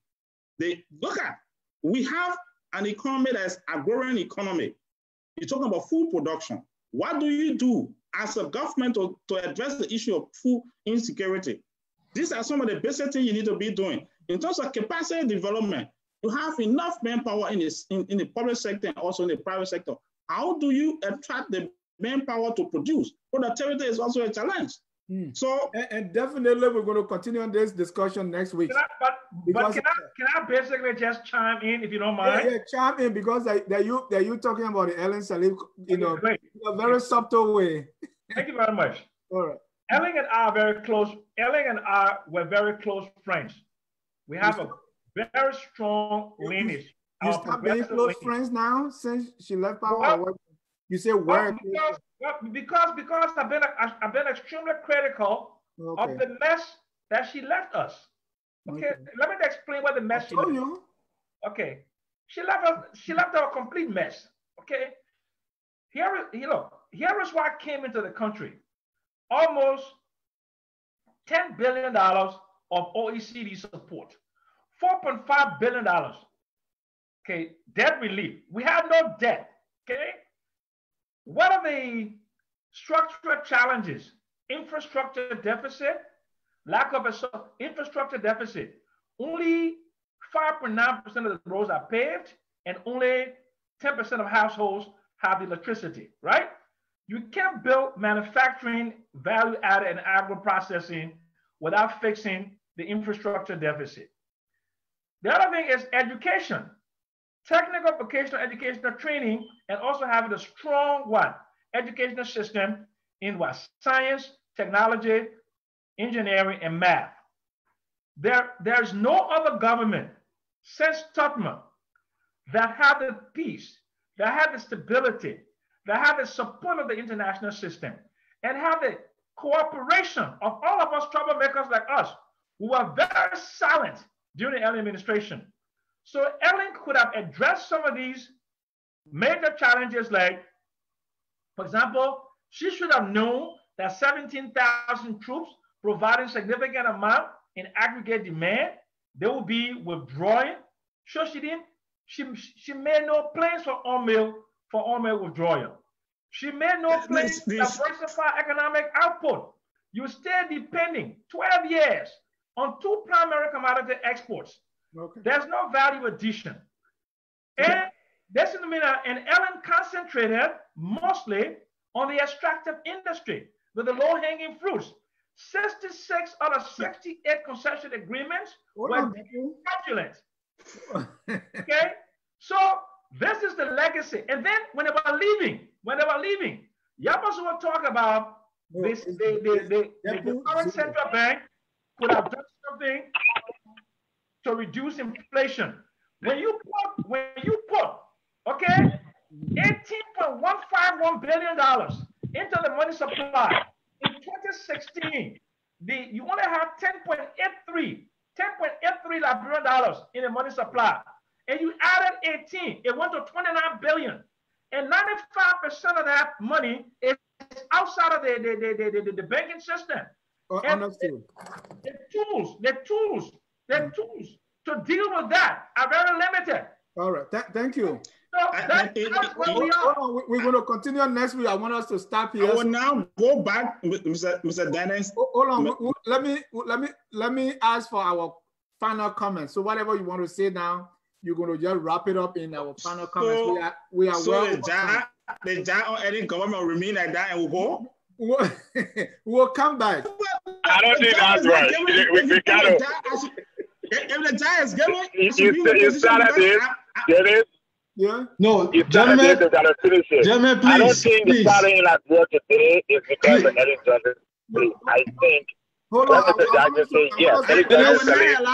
We have an economy that's a growing economy. You're talking about food production. What do you do as a government to address the issue of food insecurity? These are some of the basic things you need to be doing. In terms of capacity development, you have enough manpower in the public sector and also in the private sector. How do you attract the manpower to produce? Productivity is also a challenge. So, and definitely we're going to continue on this discussion next week. Can I basically just chime in if you don't mind? Yeah, chime in, because that you talking about the Ellen Sirleaf, in a very subtle way. Thank you very much. All right. Ellen and I are very close. Ellen and I were very close friends. We have a very strong lineage. You stop being close friends now since she left power? Or what? You say where? Because I've been extremely critical of the mess that she left us. Okay, let me explain what the mess she left. Okay, she left us a complete mess. Okay, here is what came into the country: almost $10 billion of OECD support, $4.5 billion. Okay, debt relief. We have no debt. Okay, what are the structural challenges infrastructure deficit, lack of a infrastructure deficit. Only 5.9% of the roads are paved, and only 10% of households have electricity, right? You can't build manufacturing, value added, and agro processing without fixing the infrastructure deficit. The other thing is education, technical vocational educational training, and also having a strong educational system in science, technology, engineering, and math. There's no other government since Tubman that had the peace, that had the stability, that had the support of the international system, and had the cooperation of all of us troublemakers like us, who were very silent during the Ellen administration. So Ellen could have addressed some of these major challenges, like, for example, she should have known that 17,000 troops providing significant amount in aggregate demand, they will be withdrawing. So she didn't. She made no plans for oil withdrawal. She made no plans to diversify economic output. You stay depending 12 years on 2 primary commodity exports. Okay. There's no value addition. And this is and Ellen concentrated mostly on the extractive industry with the low-hanging fruits. 66 out of 68 concession agreements were fraudulent. Okay, so this is the legacy. And then when they were leaving, Yamas will talk about this. The current central bank could have done something to reduce inflation. When you put okay, $18.151 billion into the money supply in 2016, you only have $10.83 Liberian in the money supply, and you added 18, it went to 29 billion, and 95% of that money is outside of the banking system. Understood. The tools to deal with that are very limited. All right, thank you. So that's where we are. We're going to continue next week. I want us to stop here. I will now go back, Mr. Dennis. Hold on. Let me ask for our final comments. So whatever you want to say now, you're going to just wrap it up in our final comments. We are so the jar on any government will remain like that and we'll go? We'll come back. I don't think that's right. We got to. If the jar is given, you started this. Get it? Yeah. No, gentlemen, gentlemen, please. I don't think the starting like what today is because of Ellen Johnson. I think. Hold on. Allow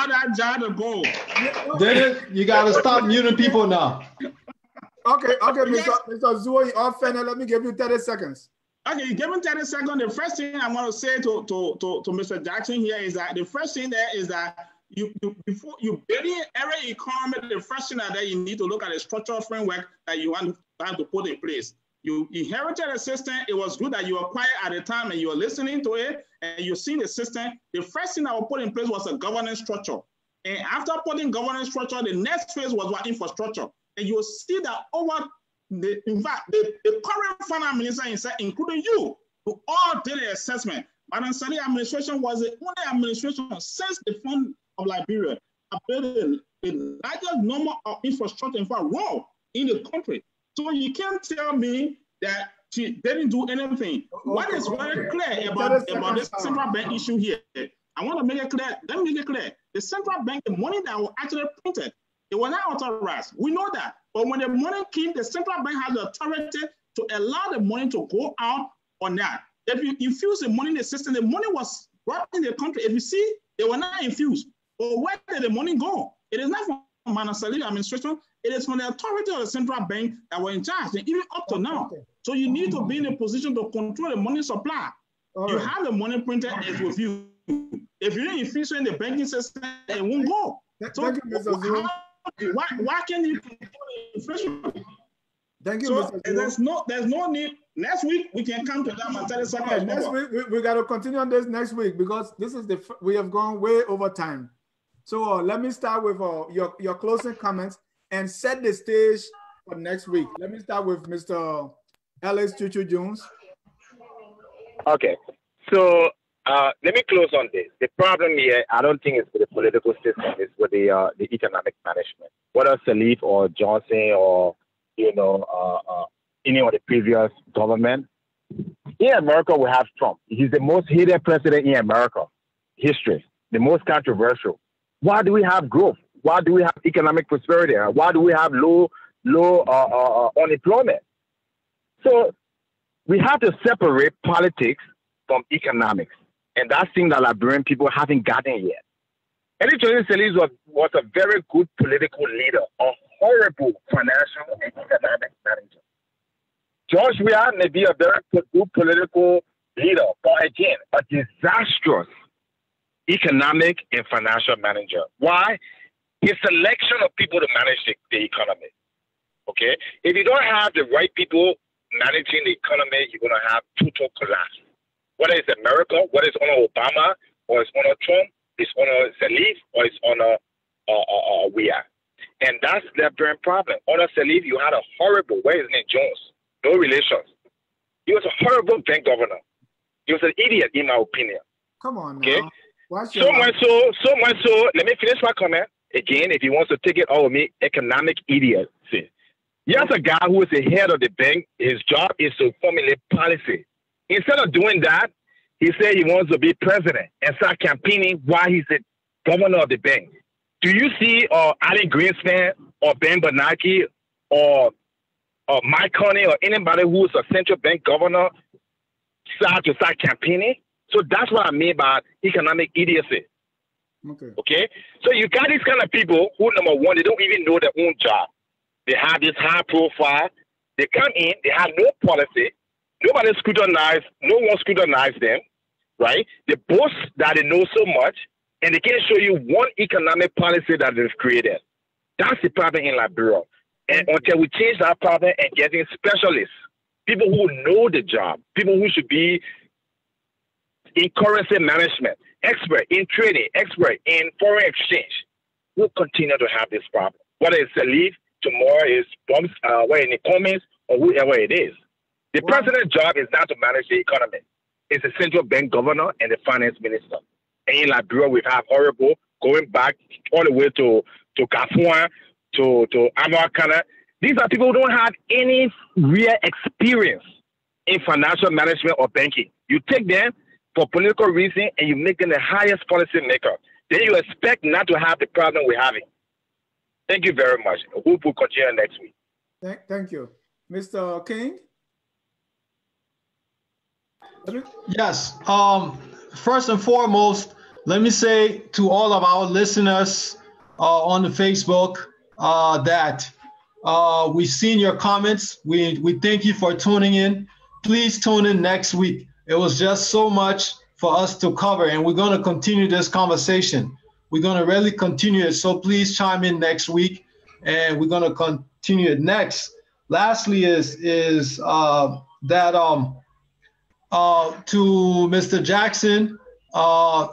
that jar to go. Dennis, you gotta stop muting people now. Okay, Mr. Zui, off and let me give you 30 seconds. Okay, you give me 30 seconds. The first thing I want to say to Mr. Jackson here is that the first thing there is that before you build every economy, the first thing that you need to look at the structural framework that you want to put in place. You inherited a system. It was good that you were quiet at the time and you were listening to it and you see the system. The first thing that was put in place was a governance structure. And after putting governance structure, the next phase was what infrastructure. And you'll see that in fact, the current finance minister, including you, who all did an assessment. Madam Sali administration was the only administration since the fund of Liberia built the largest number of infrastructure, in fact, raw in the country. So you can't tell me that she didn't do anything. What is very clear about this central bank issue here, I want to make it clear. Let me make it clear. The central bank, the money that was actually printed, it was not authorized. We know that. But when the money came, the central bank has the authority to allow the money to go out or not. If you infuse the money in the system, the money was brought in the country. If you see, they were not infused. But where did the money go? It is not from Madam Sali administration. It is from the authority of the central bank that were in charge, and even up to now. So you need to be in a position to control the money supply. You have the money printed, it's with you. If you don't infuse it in the banking system, it won't go. So why can't you control the inflation? Thank you, so there's no need. Next week we can come to that and tell you next week we got to continue on this next week because this is we have gone way over time. So let me start with your closing comments and set the stage for next week. Let me start with Mr. Alex Chuchu Jones. Okay, So let me close on this. The problem here, I don't think it's with the political system. It's with the economic management. Whether Salif or Johnson or any of the previous government, in America we have Trump. He's the most hated president in America history, the most controversial. Why do we have growth? Why do we have economic prosperity? Why do we have low unemployment? So we have to separate politics from economics. And that's thing that Liberian people haven't gotten yet. Eddie Salif was a very good political leader, a horrible financial and economic manager. George Weah may be a very good political leader, but again, a disastrous economic and financial manager. Why? His selection of people to manage the economy. Okay? If you don't have the right people managing the economy, you're going to have total collapse. Whether it's America, whether it's under Obama, or it's under Trump, it's under Salif, or it's under Weah. And that's the Liberian problem. Under Salif, you had a horrible, where is his name, Jones? No relations. He was a horrible bank governor. He was an idiot, in my opinion. Come on, okay? Now. So much so, let me finish my comment. Again, if he wants to take it out of me, economic idiot. Here's a guy who is the head of the bank. His job is to formulate policy. Instead of doing that, he said he wants to be president and start campaigning while he's the governor of the bank. Do you see Alan Greenspan or Ben Bernanke or Mike Carney or anybody who's a central bank governor start campaigning? So that's what I mean by economic idiocy. Okay? So you got these kind of people who, number one, they don't even know their own job. They have this high profile. They come in, they have no policy. Nobody scrutinizes, no one scrutinizes them, right? They boast that they know so much, and they can't show you one economic policy that they've created. That's the problem in Liberia. And until we change that problem and getting specialists, people who know the job, people who should be in currency management, expert in trading, expert in foreign exchange, we'll continue to have this problem. Whether it's Salif, tomorrow is bombs, in the comments, or whoever it is. The president's job is not to manage the economy. It's the central bank governor and the finance minister. And in Liberia, we have horrible, going back all the way to Kafua, to Amarkana. These are people who don't have any real experience in financial management or banking. You take them for political reason and you make them the highest policy maker. Then you expect not to have the problem we're having. Thank you very much. We'll continue next week. Thank you. Mr. King? Yes. First and foremost, let me say to all of our listeners on the Facebook that we've seen your comments. We thank you for tuning in. Please tune in next week. It was just so much for us to cover, and we're going to continue this conversation. We're going to really continue it. So please chime in next week, and we're going to continue it next. Lastly, is that to Mr. Jackson, I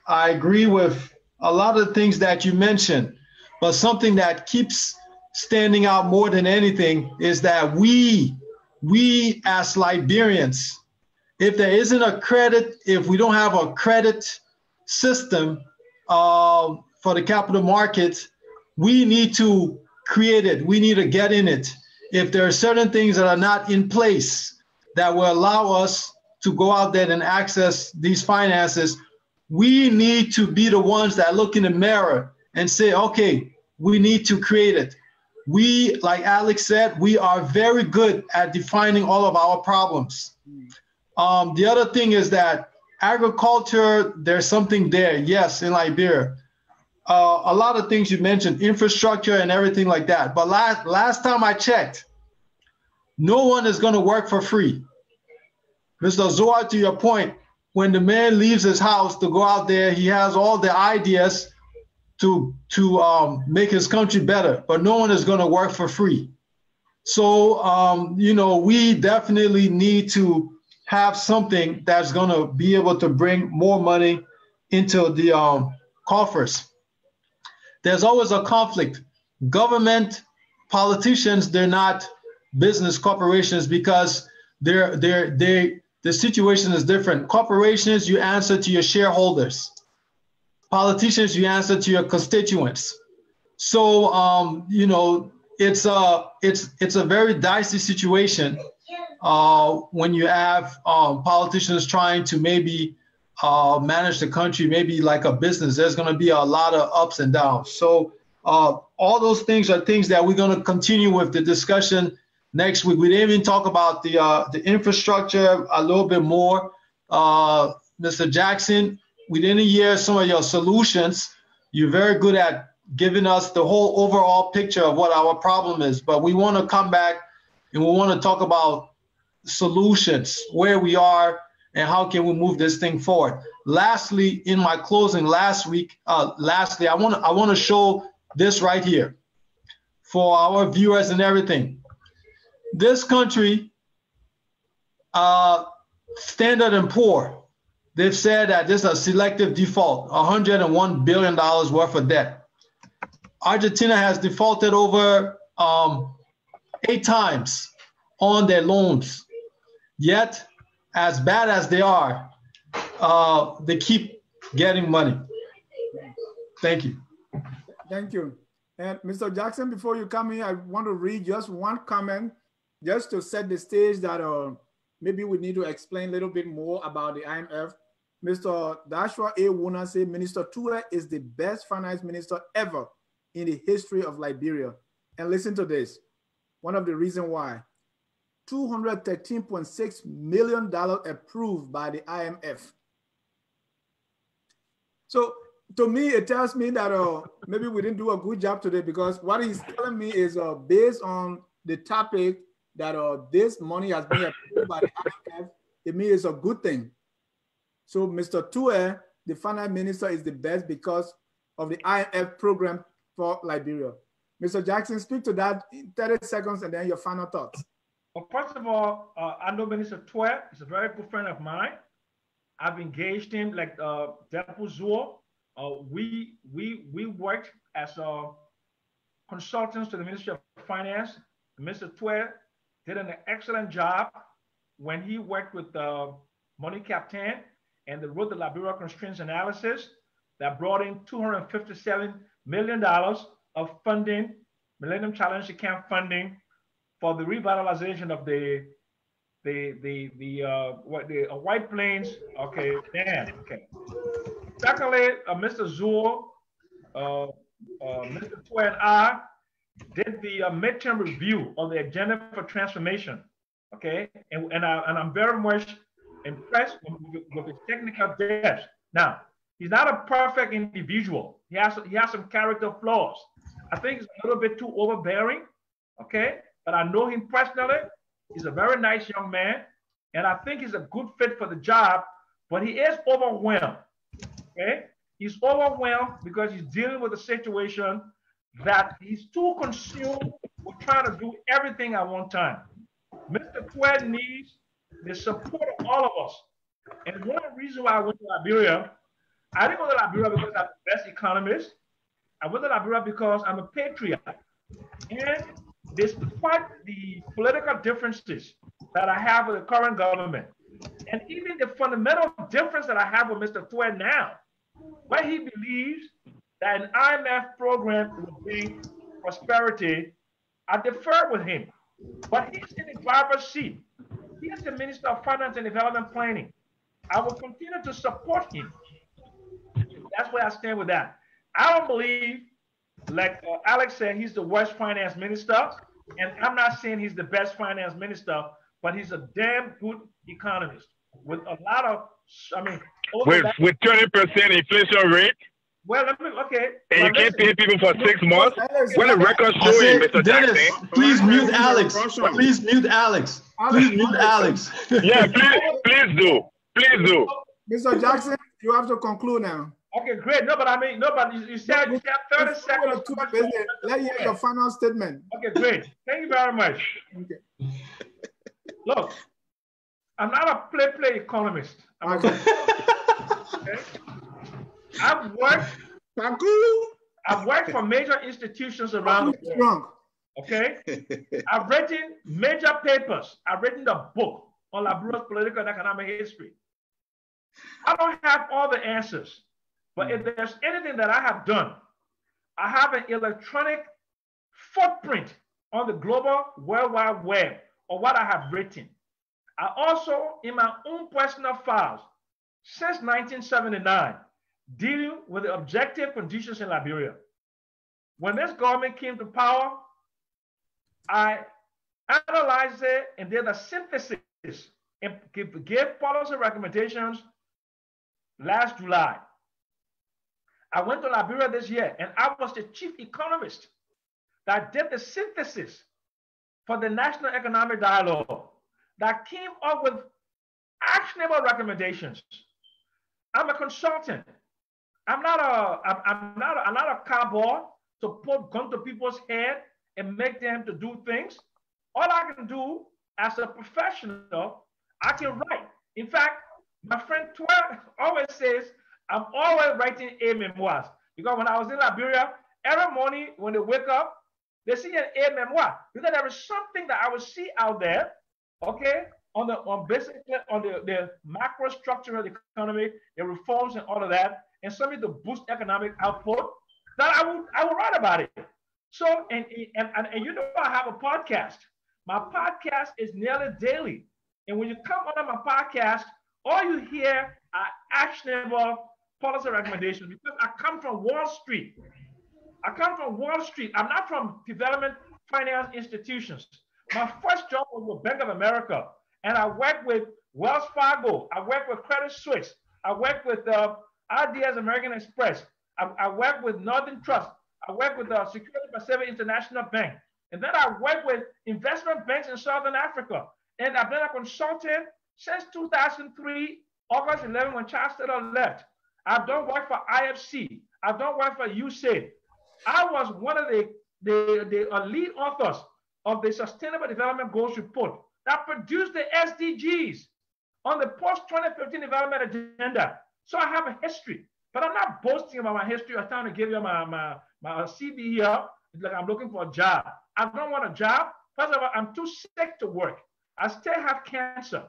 agree with a lot of the things that you mentioned, but something that keeps standing out more than anything is that we as Liberians, if there isn't a credit, if we don't have a credit system for the capital markets, we need to create it. We need to get in it. If there are certain things that are not in place that will allow us to go out there and access these finances, we need to be the ones that look in the mirror and say, okay, we need to create it. We, like Alex said, we are very good at defining all of our problems. The other thing is that agriculture, there's something there, yes, in Liberia. A lot of things you mentioned, infrastructure and everything like that. But last time I checked, no one is going to work for free. Mr. Zohar, to your point, when the man leaves his house to go out there, he has all the ideas to make his country better, but no one is going to work for free. So, we definitely need to have something that's going to be able to bring more money into the coffers. There's always a conflict. Government, politicians, they're not business corporations because they the situation is different. Corporations, you answer to your shareholders. Politicians, you answer to your constituents. So, you know, it's a very dicey situation when you have politicians trying to maybe manage the country, maybe like a business. There's going to be a lot of ups and downs. So all those things are things that we're going to continue with the discussion next week. We didn't even talk about the infrastructure a little bit more. Mr. Jackson, we didn't hear some of your solutions. You're very good at giving us the whole overall picture of what our problem is, but we want to come back and we want to talk about solutions, where we are and how can we move this thing forward. Lastly, in my closing lastly, I want to show this right here for our viewers and everything. This country, Standard & Poor's, they've said that this is a selective default, $101 billion worth of debt. Argentina has defaulted over 8 times on their loans. Yet, as bad as they are, they keep getting money. Thank you. Thank you. And Mr. Jackson, before you come in, I want to read just one comment just to set the stage that maybe we need to explain a little bit more about the IMF. Mr. Dashwa A. Wuna said, Minister Ture is the best finance minister ever in the history of Liberia. And listen to this. One of the reasons why. $213.6 million approved by the IMF. So to me, it tells me that maybe we didn't do a good job today, because what he's telling me is based on the topic that this money has been approved by the IMF, it means it's a good thing. So Mr. Ture, the finance minister, is the best because of the IMF program for Liberia. Mr. Jackson, speak to that in 30 seconds and then your final thoughts. Well, first of all, I know Minister Ture is a very good friend of mine. I've engaged him like Depo Zuo. We worked as consultants to the Ministry of Finance. Mr. Ture did an excellent job when he worked with Money Captain, and they wrote the Liberia Constraints Analysis that brought in $257 million of funding, Millennium Challenge Camp funding, for the revitalization of the White Plains, dam. Secondly, Mr. Zuo, Mr. Ture and I did the midterm review of the agenda for transformation, and I'm very much impressed with his technical depth. Now, he's not a perfect individual. He has some character flaws. I think he's a little bit too overbearing, but I know him personally. He's a very nice young man, and I think he's a good fit for the job, but he is overwhelmed, He's overwhelmed because he's dealing with a situation that he's too consumed with trying to do everything at one time. Mr. Ture needs the support of all of us. And one of the reasons why I went to Liberia, I didn't go to Liberia because I'm the best economist. I went to Liberia because I'm a patriot. And despite the political differences that I have with the current government, and even the fundamental difference that I have with Mr. Ture now, where he believes that an IMF program will bring prosperity, I defer with him. But he's in the driver's seat. He is the Minister of Finance and Development Planning. I will continue to support him. That's where I stand with that. I don't believe, like Alex said, he's the worst finance minister. And I'm not saying he's the best finance minister, but he's a damn good economist with a lot of, with 20% inflation rate. Well, let me, and you can't pay people for 6 months. When the records show you, Mr. Dennis, Jackson. Please mute Alex. Please mute Alex. Please mute Alex. Yeah, please do. Please do. Mr. Jackson, you have to conclude now. Okay, great. No, but you said 30 seconds. Let me hear your final statement. Okay, great. Thank you very much. Okay. Look, I'm not a play economist. I've worked for major institutions around the world. I've written major papers. I've written a book on Liberia's political and economic history. I don't have all the answers, but if there's anything that I have done, I have an electronic footprint on the global World Wide Web of what I have written. I also, in my own personal files, since 1979, dealing with the objective conditions in Liberia. When this government came to power, I analyzed it and did a synthesis and gave policy recommendations last July. I went to Liberia this year and I was the chief economist that did the synthesis for the National Economic Dialogue that came up with actionable recommendations. I'm a consultant. I'm not a cowboy to put gun to people's head and make them to do things. All I can do as a professional, I can write. In fact, my friend Twer always says, I'm always writing a memoirs. Because when I was in Liberia, every morning when they wake up, they see an a memoir. Because there is something that I will see out there, okay, basically on the macro structure of the economy, the reforms and all of that, and something to boost economic output, that I will write about it. So, and you know, I have a podcast. My podcast is nearly daily. And when you come on my podcast, all you hear are actionable policy recommendations because I come from Wall Street. I come from Wall Street. I'm not from development finance institutions. My first job was with Bank of America, and I worked with Wells Fargo. I worked with Credit Suisse. I worked with RDS American Express. I worked with Northern Trust. I worked with the Security Pacific International Bank. And then I worked with investment banks in Southern Africa. And I've been a consultant since 2003, August 11, when Charles Taylor left. I've done work for IFC. I've done work for USAID. I was one of the lead authors of the Sustainable Development Goals report that produced the SDGs on the post-2015 development agenda. So I have a history, but I'm not boasting about my history. I'm trying to give you my CV here. It's like I'm looking for a job. I don't want a job. First of all, I'm too sick to work. I still have cancer.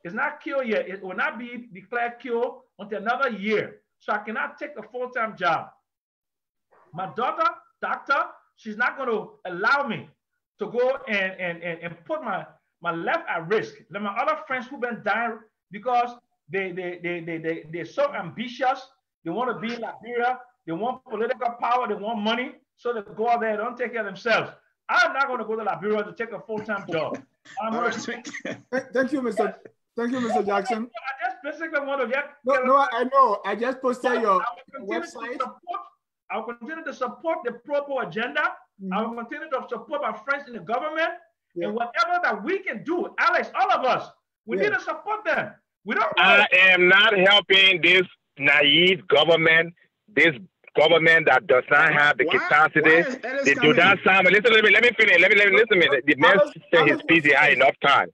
It's not cured yet. It will not be declared cured until another year. So I cannot take a full-time job. My daughter, doctor, she's not going to allow me to go and put my life at risk. Like my other friends who've been dying because they're so ambitious. They want to be in Liberia. They want political power. They want money. So they go out there and don't take care of themselves. I'm not going to go to Liberia to take a full-time job. Thank you, Mr. Jackson. I just basically want to get. No, I know. I just posted your website. I will continue to support the pro agenda. I will continue to support my friends in the government and whatever that we can do. Alex, all of us, we need to support them. We don't. I am not helping this naive government. This government that does not have the capacity to do that. Simon, listen, let me finish. Let me listen to me. The man said his speech had enough time.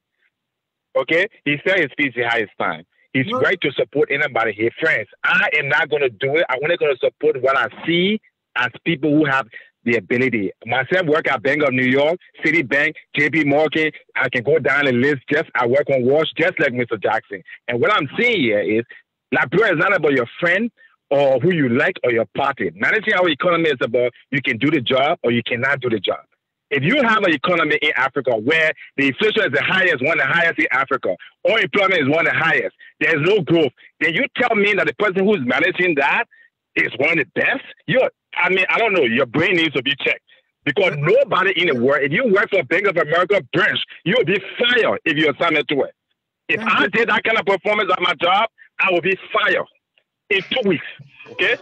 Okay, he said his speech had his time. He's right to support anybody. Hey, friends, I am not going to do it. I'm only going to support what I see as people who have the ability. Myself work at Bank of New York, Citibank, JP Morgan. I can go down the list. I work on Wall Street, just like Mr. Jackson. And what I'm seeing here is Liberia is not about your friend or who you like or your party. Managing our economy is about you can do the job or you cannot do the job. If you have an economy in Africa where the inflation is the highest, one of the highest in Africa, unemployment is one of the highest, there's no growth, then you tell me that the person who's managing that is one of the best? I don't know, your brain needs to be checked. Because nobody in the world, if you work for Bank of America branch, you'll be fired if you're assigned to it. If I did that kind of performance at my job, I will be fired in 2 weeks, okay?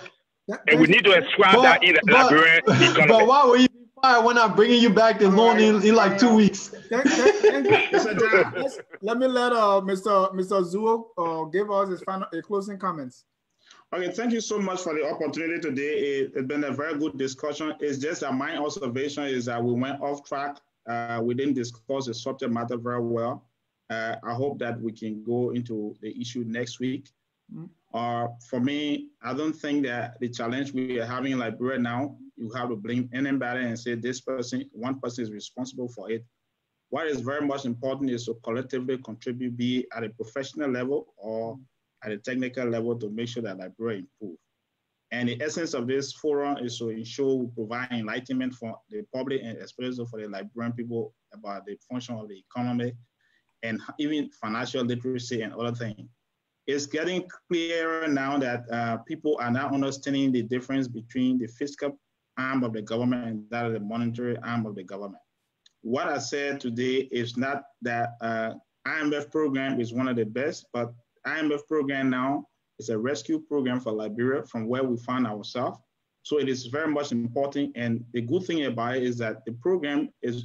And we need to ascribe that in the Liberian economy. But why were you fired when I'm bringing you back to loan in like 2 weeks? Let me let Mr. Zuo give us his final closing comments. Okay, thank you so much for the opportunity today. It's been a very good discussion. It's just that my observation is that we went off track. We didn't discuss the subject matter very well. I hope that we can go into the issue next week. For me, I don't think that the challenge we are having in Liberia now, you have to blame anybody and say this person, one person is responsible for it. What is very much important is to collectively contribute, be at a professional level or at a technical level, to make sure that Liberia improve. And the essence of this forum is to ensure we provide enlightenment for the public and especially for the Liberian people about the function of the economy and even financial literacy and other things. It's getting clearer now that people are now understanding the difference between the fiscal arm of the government and that of the monetary arm of the government. What I said today is not that IMF program is one of the best, but IMF program now is a rescue program for Liberia from where we find ourselves. So it is very much important. And the good thing about it is that the program it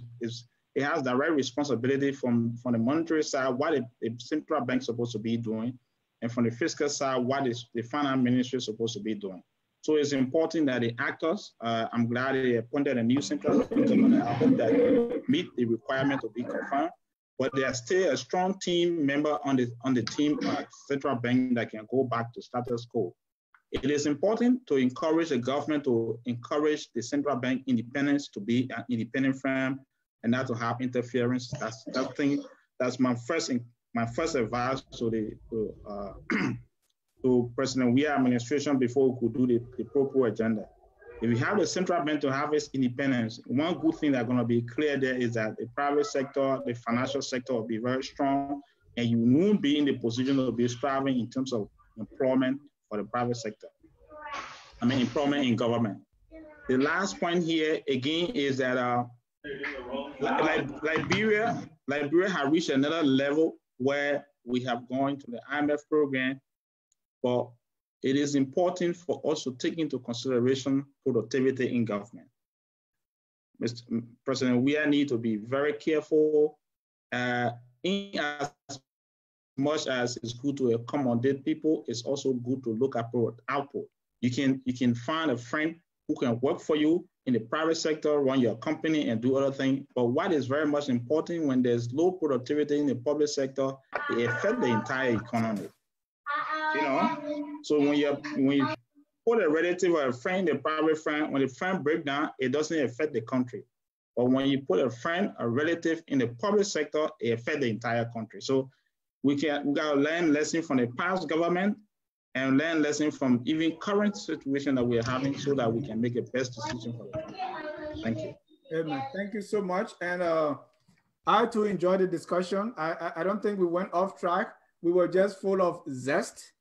has direct responsibility from the monetary side, what the central bank is supposed to be doing, and from the fiscal side, what is the finance ministry supposed to be doing. So it's important that the actors, I'm glad they appointed a new central bank governor. I hope that they meet the requirement to be confirmed. But there's still a strong team member on the team central bank that can go back to status quo. It is important to encourage the government to encourage the central bank independence to be an independent firm and not to have interference. That's my first advice to to President Weah administration before we could do the proper agenda. If you have the central bank to have its independence, one good thing that's going to be clear there is that the private sector, the financial sector will be very strong, and you won't be in the position to be striving in terms of employment for the private sector. I mean, employment in government. The last point here, again, is that Liberia has reached another level where we have gone to the IMF program, but it is important for us to take into consideration productivity in government. Mr. President, we need to be very careful in as much as it's good to accommodate people, it's also good to look at output. You can find a friend who can work for you in the private sector, run your company and do other things. But what is very much important, when there's low productivity in the public sector, it affects the entire economy. You know, so when you put a relative or a friend, a private friend, when the friend breaks down, it doesn't affect the country. But when you put a friend, a relative in the public sector, it affects the entire country. So we got to learn lessons from the past government and learn lessons from even current situation that we're having so that we can make a best decision for the country. Thank you. Amen. Thank you so much. And I too enjoyed the discussion. I don't think we went off track. We were just full of zest.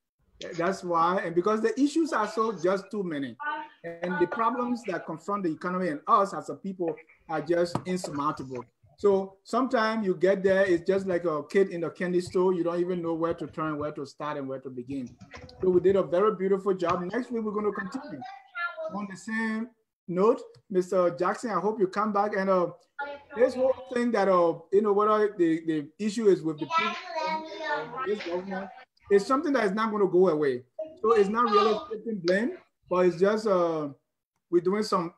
That's why, and because the issues are just too many, and the problems that confront the economy and us as a people are just insurmountable. So sometimes you get there, it's just like a kid in a candy store. You don't even know where to turn, where to start, and where to begin. So we did a very beautiful job. Next week, we're going to continue on the same note. Mr. Jackson, I hope you come back. And this whole thing that, you know, what the issue is with the this government, it's something that is not going to go away. So it's not really taking blame, but it's just we're doing some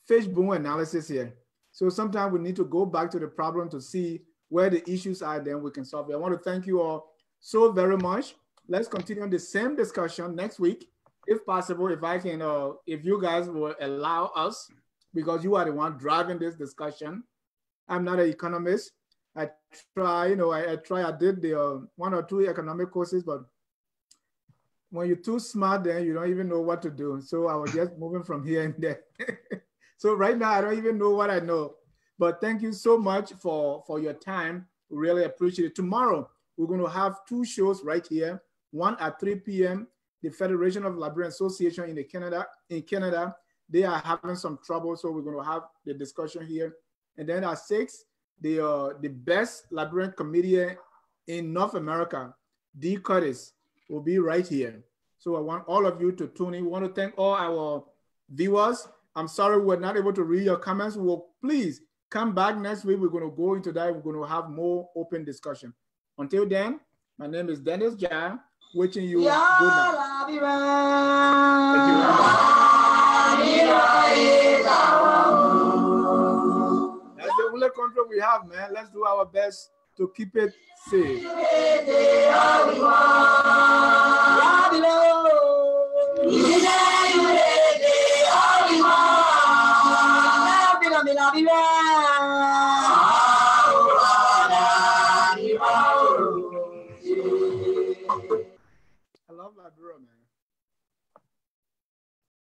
fishbone analysis here. So sometimes we need to go back to the problem to see where the issues are, then we can solve it. I want to thank you all so very much. Let's continue on the same discussion next week, if possible, if I can, if you guys will allow us, because you are the one driving this discussion. I'm not an economist. I try, you know, I did the 1 or 2 economic courses, but when you're too smart, then you don't even know what to do. So I was just moving from here and there. So right now, I don't even know what I know. But thank you so much for your time. We really appreciate it. Tomorrow, we're going to have 2 shows right here. One at 3 p.m., the Federation of Liberian Association in Canada, they are having some trouble. So we're going to have the discussion here. And then at 6, the best Liberian comedian in North America, D. Curtis, will be right here. So I want all of you to tune in. We want to thank all our viewers. I'm sorry we're not able to read your comments. Well, please come back next week. We're going to go into that. We're going to have more open discussion. Until then, my name is Dennis Jai, wishing you good night. Thank you very much. That's the only control we have, man. Let's do our best to keep it safe.